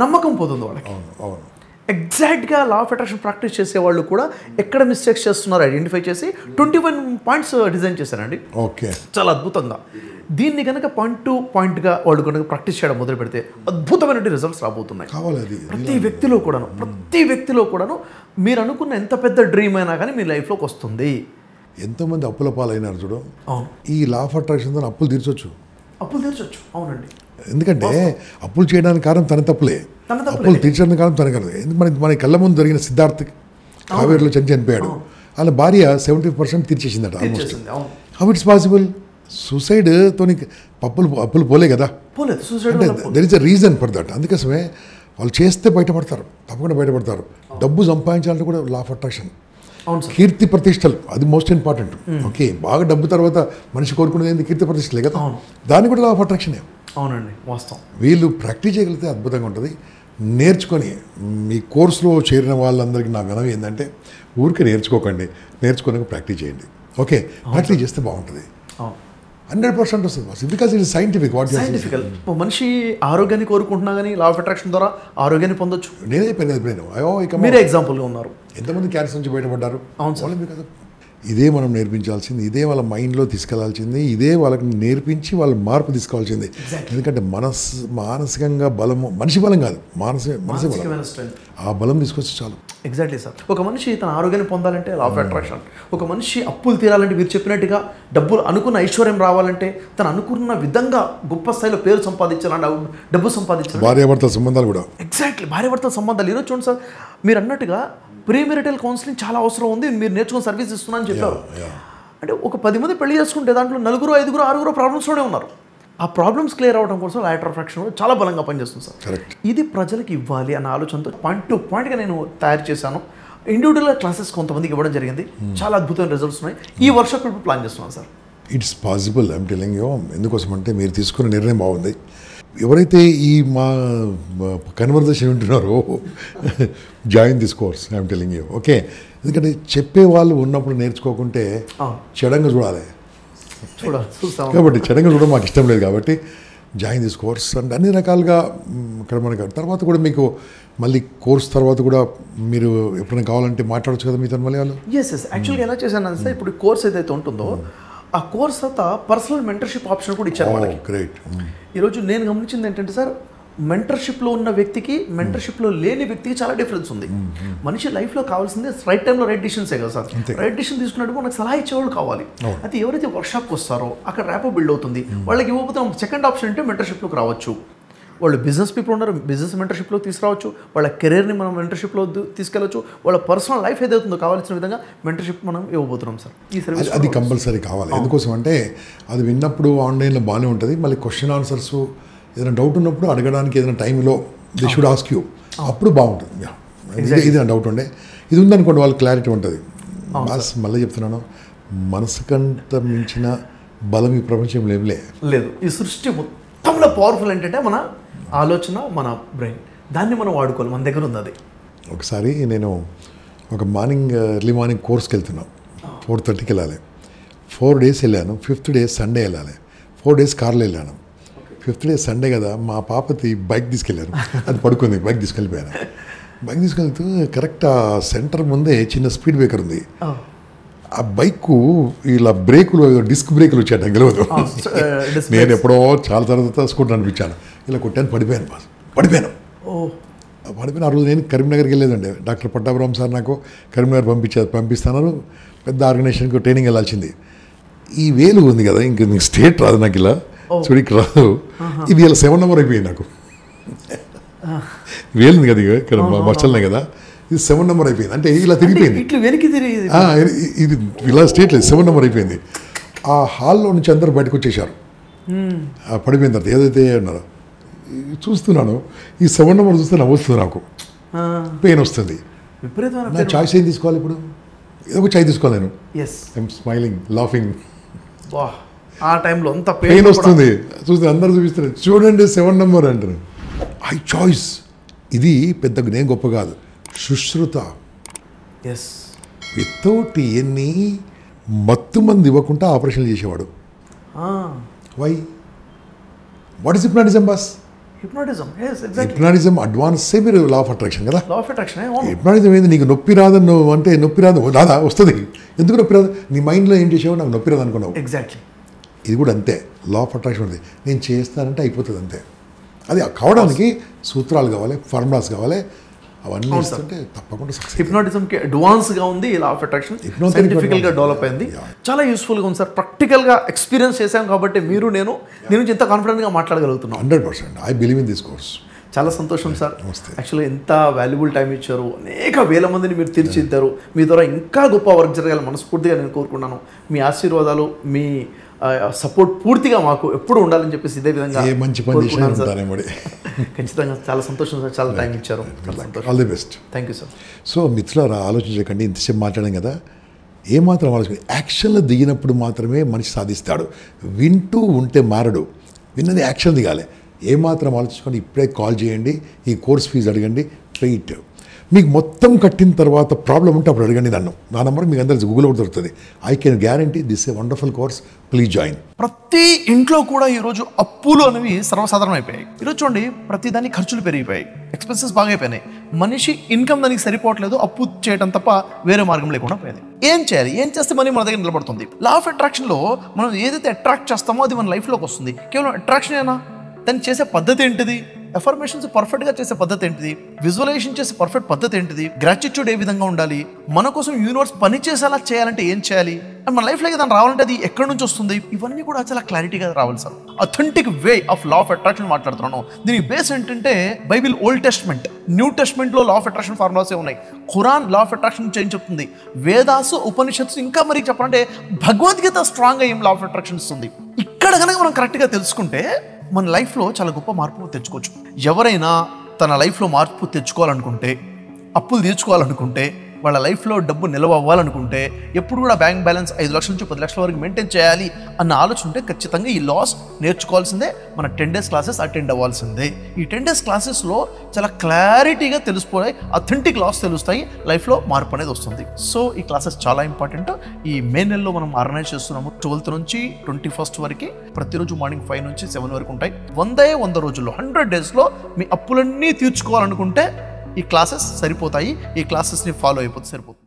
నమ్మకం పోతుంది వాళ్ళకి. ఎగ్జాక్ట్గా లా ఆఫ్ అట్రాక్షన్ ప్రాక్టీస్ చేసే వాళ్ళు కూడా ఎక్కడ మిస్టేక్స్ చేస్తున్నారో ఐడెంటిఫై చేసి 21 points డిజైన్ చేశారండి. ఓకే, చాలా అద్భుతంగా. దీన్ని కనుక పాయింట్ టు పాయింట్గా వాళ్ళు కనుక ప్రాక్టీస్ చేయడం మొదలు పెడితే అద్భుతమైన రిజల్ట్స్ రాబోతున్నాయి. ప్రతి వ్యక్తిలో కూడాను మీరు అనుకున్న ఎంత పెద్ద డ్రీమ్ అయినా కానీ మీ లైఫ్లోకి వస్తుంది. ఎంతోమంది అప్పుల పాలైనారు చూడు. ఈ లా ఆఫ్ అట్రాక్షన్తో అప్పులు తీర్చొచ్చు. అవునండి. ఎందుకంటే అప్పులు చేయడానికి కారణం తన తప్పులే, అప్పులు తీర్చడానికి కారణం తన కారణం. ఎందుకంటే మన కళ్ళ ముందు జరిగిన సిద్ధార్థ్ కావేరిలో చనిపోయాడు, వాళ్ళ భార్య 70% తీర్చేసిందట ఆల్మోస్ట్. How it's possible? సూసైడ్తో అప్పులు పోలే కదా, అంటే there is a reason for that. అందుకోసమే వాళ్ళు చేస్తే బయటపడతారు, తప్పకుండా బయటపడతారు. డబ్బు సంపాదించాలంటే కూడా లా ఆఫ్ అట్రాక్షన్. కీర్తి ప్రతిష్టలు అది మోస్ట్ ఇంపార్టెంట్. ఓకే, బాగా డబ్బు తర్వాత మనిషి కోరుకునేది ఏంది? కీర్తి ప్రతిష్టలే కదా. దాన్ని కూడా లా ఆఫ్ అట్రాక్షనే. అవునండి, వాస్తవం. వీళ్ళు ప్రాక్టీస్ చేయగలిగితే అద్భుతంగా ఉంటుంది. నేర్చుకొని మీ కోర్సులో చేరిన వాళ్ళందరికీ నా వినవి ఏంటంటే ఊరికే నేర్చుకోకండి, నేర్చుకోవడానికి ప్రాక్టీస్ చేయండి. ఓకే, ప్రాక్టీస్ చేస్తే బాగుంటుంది. 100% వస్తుంది, బికాస్ ఇట్ ఇస్ సైంటిఫిక్. సైంటిఫికల్. మనిషి ఆరోగ్యాన్ని కోరుకుంటున్నా కానీ లా ఆఫ్ అట్రాక్షన్ ద్వారా ఆరోగ్యాన్ని పొందొచ్చు. నేనే చెప్పాను, మీరే ఎగ్జాంపుల్గా ఉన్నారు. ఎంతమంది క్యాన్సర్ నుంచి బయటపడ్డారు? అవును సార్. బికాస్ ఇదే మనం నేర్పించాల్సింది, ఇదే వాళ్ళ మైండ్లో తీసుకెళ్లాల్సింది, ఇదే వాళ్ళకి నేర్పించి వాళ్ళ మార్పు తీసుకోవాల్సింది. ఎందుకంటే మానసికంగా బలము, మనిషి బలం కాదు, మనసు బలం, ఆ బలం తీసుకొచ్చి చాలు. Exactly sir. ఒక మనిషి తన ఆరోగ్యాన్ని పొందాలంటే లా ఆఫ్ అట్రాక్షన్. ఒక మనిషి అప్పులు తీరాలంటే మీరు చెప్పినట్టుగా డబ్బులు అనుకున్న ఐశ్వర్యం రావాలంటే తను అనుకున్న విధంగా గొప్ప స్థాయిలో పేరు సంపాదించాలంటే డబ్బు సంపాదించాలి. భార్యాభర్తల సంబంధాలు కూడా ఎగ్జాక్ట్లీ, భార్యాభర్తల సంబంధాలు. ఈరోజు చూడండి సార్, మీరు అన్నట్టుగా ప్రీమెరిటల్ కౌన్సిలింగ్ చాలా అవసరం ఉంది, మీరు నేర్చుకుని సర్వీస్ ఇస్తున్నారని చెప్పారు. అంటే ఒక 10 మంది పెళ్లి చేసుకుంటే దాంట్లో 4, 5, 6 ప్రాబ్లమ్స్లోనే ఉన్నారు. ఆ ప్రాబ్లమ్స్ క్లియర్ అవ్వడం కోసం లా ఆఫ్ అట్రాక్షన్ చాలా బలంగా పనిచేస్తుంది సార్. ఇది ప్రజలకు ఇవ్వాలి అన్న ఆలోచనతో పాయింట్ టు పాయింట్గా నేను తయారు చేశాను. ఇండివిజువల్ క్లాసెస్ కొంతమందికి ఇవ్వడం జరిగింది. చాలా అద్భుతమైన రిజల్ట్స్ ఉన్నాయి. ఈ వర్క్షాప్ ఇప్పుడు ప్లాన్ చేస్తున్నాను sir. It's possible, I'm telling you. ఎందుకోసం అంటే మీరు తీసుకున్న నిర్ణయం బాగుంది. ఎవరైతే ఈ మా కన్వర్జేషన్ వింటున్నారో join this course, I'm telling you. Okay, ఎందుకంటే చెప్పే వాళ్ళు ఉన్నప్పుడు నేర్చుకోకుంటే చెడంగా చూడాలి కాబట్టి చెడంగా చూడడం మాకు ఇష్టం లేదు. కాబట్టి జాయిన్ దిస్ కోర్స్ అండ్ అన్ని రకాలుగా ఇక్కడ మనకి తర్వాత కూడా మీకు మళ్ళీ కోర్స్ తర్వాత కూడా మీరు ఎప్పుడైనా కావాలంటే మాట్లాడచ్చు కదా మీతో మళ్ళీ వాళ్ళు. ఎస్ యాక్చువల్గా ఎలా చేశాను అంటే ఇప్పుడు కోర్స్ ఏదైతే ఉంటుందో ఆ కోర్స్ తర్వాత పర్సనల్ మెంటర్షిప్ ఆప్షన్ కూడా ఇచ్చారు మనకి. గ్రేట్. ఈరోజు నేను గమనించింది ఏంటంటే సార్, మెంటర్షిప్లో ఉన్న వ్యక్తికి మెంటర్షిప్లో లేని వ్యక్తికి చాలా డిఫరెన్స్ ఉంది. మనిషి లైఫ్లో కావాల్సింది రైట్ టైంలో రైట్ డిసిషన్సే కదా సార్. రైట్ డిసిషన్ తీసుకున్నట్టు మనకు సలహా ఇచ్చేవాళ్ళు కావాలి. అయితే ఎవరైతే వర్క్షాప్కి వస్తారో అక్కడ ర్యాపో బిల్డ్ అవుతుంది. వాళ్ళకి ఇవ్వకపోతే సెకండ్ ఆప్షన్ అంటే మెంటర్షిప్లోకి రావచ్చు. వాళ్ళు బిజినెస్ పీపుల్ ఉన్నారు, బిజినెస్ మెంటర్షిప్లో తీసుకురావచ్చు. వాళ్ళ కెరీర్ని మనం మెంటర్షిప్లో తీసుకెళ్ళచ్చు. వాళ్ళ పర్సనల్ లైఫ్ ఏదైతుందో కావాల్సిన విధంగా మెంటర్షిప్ మనం ఇవ్వబోతున్నాం సార్. ఈ సర్వీస్ అది కంపల్సరీ కావాలి. ఎందుకోసం అంటే అది విన్నప్పుడు ఆన్లైన్లో బాగానే ఉంటుంది. మళ్ళీ క్వశ్చన్ ఆన్సర్స్ ఏదైనా డౌట్ ఉన్నప్పుడు అడగడానికి ఏదైనా టైంలో దే షుడ్ ఆస్క్ యూ, అప్పుడు బాగుంటుంది. ఇది నా డౌట్ ఉండే, ఇది ఉందనుకోండి వాళ్ళకి క్లారిటీ ఉంటుంది. మళ్ళీ చెప్తున్నాను, మనసు కంట మించిన బలం ఈ ప్రపంచంలో ఏం లేదు. ఈ సృష్టి మొత్తంలో పవర్ఫుల్ ఏంటంటే మన ఆలోచన, మన బ్రెయిన్. దాన్ని మనం వాడుకోవాలి, మన దగ్గర ఉంది అది. ఒకసారి నేను ఒక ఎర్లీ మార్నింగ్ కోర్స్కి వెళ్తున్నాను, 4:30కి వెళ్ళాలి. 4 days వెళ్ళాను. 5th డే సండే వెళ్ళాలి. 4 days కార్లో వెళ్ళాను. 5th డే సండే కదా, మా పాపతి బైక్ తీసుకెళ్ళారు. అది పడుకుంది, బైక్ తీసుకెళ్ళిపోయాను. బైక్ తీసుకెళ్తూ కరెక్ట్ ఆ సెంటర్ ముందే చిన్న స్పీడ్ బ్రేకర్ ఉంది. ఆ బైక్ ఇలా బ్రేకులు డిస్క్ బ్రేకులు వచ్చాయి, నాకు తెలియదు. నేను ఎప్పుడో చాలా తర్వాత స్కూటర్ అనిపించాను, ఇలా కొట్టాను, పడిపోయాను. ఆ రోజు నేను కరీంనగర్కి వెళ్ళేదండి. డాక్టర్ పట్టాభిరామ్ సార్ నాకు కరీంనగర్ పంపిస్తున్నారు. పెద్ద ఆర్గనైజేషన్కి ట్రైనింగ్ వెళ్ళాల్సింది. ఈ వేలు ఉంది కదా, ఇంక నీకు స్టేట్ రాదు నాకు, ఇలా చూడికి రాదు. ఇది ఇలా 7 నెంబర్ అయిపోయింది నాకు. వేలుంది కదా ఇక్కడ మచ్చలనే కదా, ఇది 7 నెంబర్ అయిపోయింది. అంటే ఇలా తిరిగిపోయింది, ఇది ఇలా స్టేట్ లేదు, 7 నెంబర్ అయిపోయింది. ఆ హాల్లో నుంచి అందరూ బయటకు వచ్చేసారు. పడిపోయిన తర్వాత ఏదైతే అన్నారో చూస్తున్నాను, ఈ 7 నెంబర్ చూస్తే నవ్వుతుంది, నాకు పెయిన్ వస్తుంది. నా చాయిస్ ఏం తీసుకోవాలి ఇప్పుడు? ఏదో ఒక చాయ్ తీసుకోవాలి నేను. I'm smiling, laughing. ఆ టైంలో అంత పెయిన్ వస్తుంది, చూస్తే అందరూ చూపిస్తారు, చూడండి 7 నెంబర్ అంటారు. I choice. ఇది పెద్ద నేను గొప్ప కాదు, సుశ్రుత. వితౌట్ ఎన్ని మత్తు మంది ఇవ్వకుండా ఆపరేషన్లు చేసేవాడు. Why? What is hypnotism boss? Hypnotism అడ్వాన్సే మీరు లా ఆఫ్ అట్రాక్షన్ కదా. హిప్నాటిజం ఏంది? నీకు నొప్పి రాదని నువ్వు అంటే నొప్పి రాదు, రాదా? వస్తుంది. ఎందుకు నొప్పి రాదు? నీ మైండ్లో ఏం చేసావు, నాకు నొప్పి రాదు అనుకున్నావు. ఎగ్జాక్ట్లీ. ఇది కూడా అంతే, లా ఆఫ్ అట్రాక్షన్ ఉంది. నేను చేస్తానంటే అయిపోతుంది అంతే. అది కావడానికి సూత్రాలు కావాలి, ఫార్ములాస్ కావాలి, అవన్నీ ఇస్తుంటే తప్పకుండా సక్సెస్. హిప్నాటిజంకి అడ్వాన్స్గా ఉంది లా ఆఫ్ అట్రాక్షన్, సైంటిఫికల్గా డెవలప్ అయింది. చాలా యూస్ఫుల్గా ఉంది సార్. ప్రాక్టికల్గా ఎక్స్పీరియన్స్ చేశాం కాబట్టి మీరు నేను నుంచి ఎంత కాన్ఫిడెంట్గా మాట్లాడగలుగుతున్నాం. 100% I believe in this course. చాలా సంతోషం సార్. యాక్చువల్లీ ఎంత వాల్యుబుల్ టైం ఇచ్చారు, అనేక వేల మందిని మీరు తీర్చిదిద్దారు. మీ ద్వారా ఇంకా గొప్ప వర్క్ జరగాలి మనస్ఫూర్తిగా నేను కోరుకున్నాను. మీ ఆశీర్వాదాలు, మీ సపోర్ట్ పూర్తిగా మాకు ఎప్పుడు ఉండాలని చెప్పేసి ఇదే విధంగా మంచి పని చేశాను సార్. ఖచ్చితంగా చాలా సంతోషం సార్, చాలా టైం ఇచ్చారు. All the best. Thank you sir. So మిత్రులారా, ఆలోచించకండి, ఇంతసేపు మాట్లాడాం కదా, ఏమాత్రం ఆలోచించండి. యాక్షన్లో దిగినప్పుడు మాత్రమే మనిషి సాధిస్తాడు. వింటూ ఉంటే మారడు, విన్నది యాక్షన్ దిగాలి. ఏమాత్రం ఆలోచించుకొని ఇప్పుడే కాల్ చేయండి, ఈ కోర్స్ ఫీజు అడగండి, వెయిట్. మీకు మొత్తం కట్టిన తర్వాత ప్రాబ్లం ఉంటే అప్పుడు అడగండి నన్ను. నా నెంబర్ మీకు అందరికీ గూగుల్ కూడా దొరుకుతుంది. I can guarantee this a wonderful course, please join. ప్రతి ఇంట్లో కూడా ఈరోజు అప్పులు అనేవి సర్వసాధారణం అయిపోయాయి. ఈరోజు చూడండి, ప్రతి దానికి ఖర్చులు పెరిగిపోయాయి, ఎక్స్పెన్సెస్ బాగా అయిపోయినాయి. మనిషి ఇన్కమ్ దానికి సరిపోవట్లేదు, అప్పు చేయడం తప్ప వేరే మార్గం లేకుండా పోయింది. ఏం చేయాలి? ఏం చేస్తే మనీ మన దగ్గర నిలబడుతుంది? లా ఆఫ్ అట్రాక్షన్లో మనం ఏదైతే అట్రాక్ట్ చేస్తామో అది మన లైఫ్లోకి వస్తుంది. కేవలం అట్రాక్షన్ ఏనా? దాన్ని చేసే పద్ధతి ఏంటిది? ఎఫర్మేషన్స్ పర్ఫెక్ట్గా చేసే పద్ధతి ఏంటిది? విజువలైజేషన్ చేసే పర్ఫెక్ట్ పద్ధతి ఏంటిది? గ్రాటిట్యూడ్ ఏ విధంగా ఉండాలి? మన కోసం యూనివర్స్ పని చేసేలా చేయాలంటే ఏం చేయాలి? అండ్ మన లైఫ్లోకి దాన్ని రావాలంటే అది ఎక్కడి నుంచి వస్తుంది? ఇవన్నీ కూడా చాలా క్లారిటీగా రావాలి sir. Authentic way of law of attraction మాట్లాడుతున్నాను. దీనికి బేస్ ఏంటంటే బైబిల్, ఓల్డ్ టెస్ట్మెంట్, న్యూ టెస్ట్మెంట్లో లా ఆఫ్ అట్రాక్షన్ ఫార్ములాసే ఉన్నాయి. ఖురాన్ లా ఆఫ్ అట్రాక్షన్ ఏం చెప్తుంది? వేదాసు, ఉపనిషత్తు, ఇంకా మరి చెప్పాలంటే భగవద్గీత స్ట్రాంగ్గా ఏం లా ఆఫ్ అట్రాక్షన్ ఇస్తుంది. ఇక్కడ కనుక మనం కరెక్ట్గా తెలుసుకుంటే మన లైఫ్లో చాలా గొప్ప మార్పు తెచ్చుకోవచ్చు. ఎవరైనా తన లైఫ్లో మార్పు తెచ్చుకోవాలనుకుంటే, అప్పులు తీర్చుకోవాలనుకుంటే, వాళ్ళ లైఫ్లో డబ్బు నిల్వ అవ్వాలనుకుంటే, ఎప్పుడు కూడా బ్యాంక్ బ్యాలెన్స్ 5 లక్షల నుంచి 10 లక్షల వరకు మెయింటైన్ చేయాలి అన్న ఆలోచన ఉంటే ఖచ్చితంగా ఈ లాస్ నేర్చుకోవాల్సిందే. మన 10 days క్లాసెస్ అటెండ్ అవ్వాల్సిందే. ఈ 10 days క్లాసెస్లో చాలా క్లారిటీగా తెలిసిపోయి అథెంటిక్ లాస్ తెలుస్తాయి, లైఫ్లో మార్పు అనేది వస్తుంది. సో ఈ క్లాసెస్ చాలా ఇంపార్టెంట్. ఈ మే నెలలో మనం ఆర్గనైజ్ చేస్తున్నాము. 12th నుంచి 21st వరకు ప్రతిరోజు మార్నింగ్ 5 నుంచి 7 వరకు ఉంటాయి. 100 రోజుల్లో 100 daysలో మీ అప్పులన్నీ తీర్చుకోవాలనుకుంటే ఈ క్లాసెస్ సరిపోతాయి. ఈ క్లాసెస్ని ఫాలో అయిపోతే సరిపోతుంది.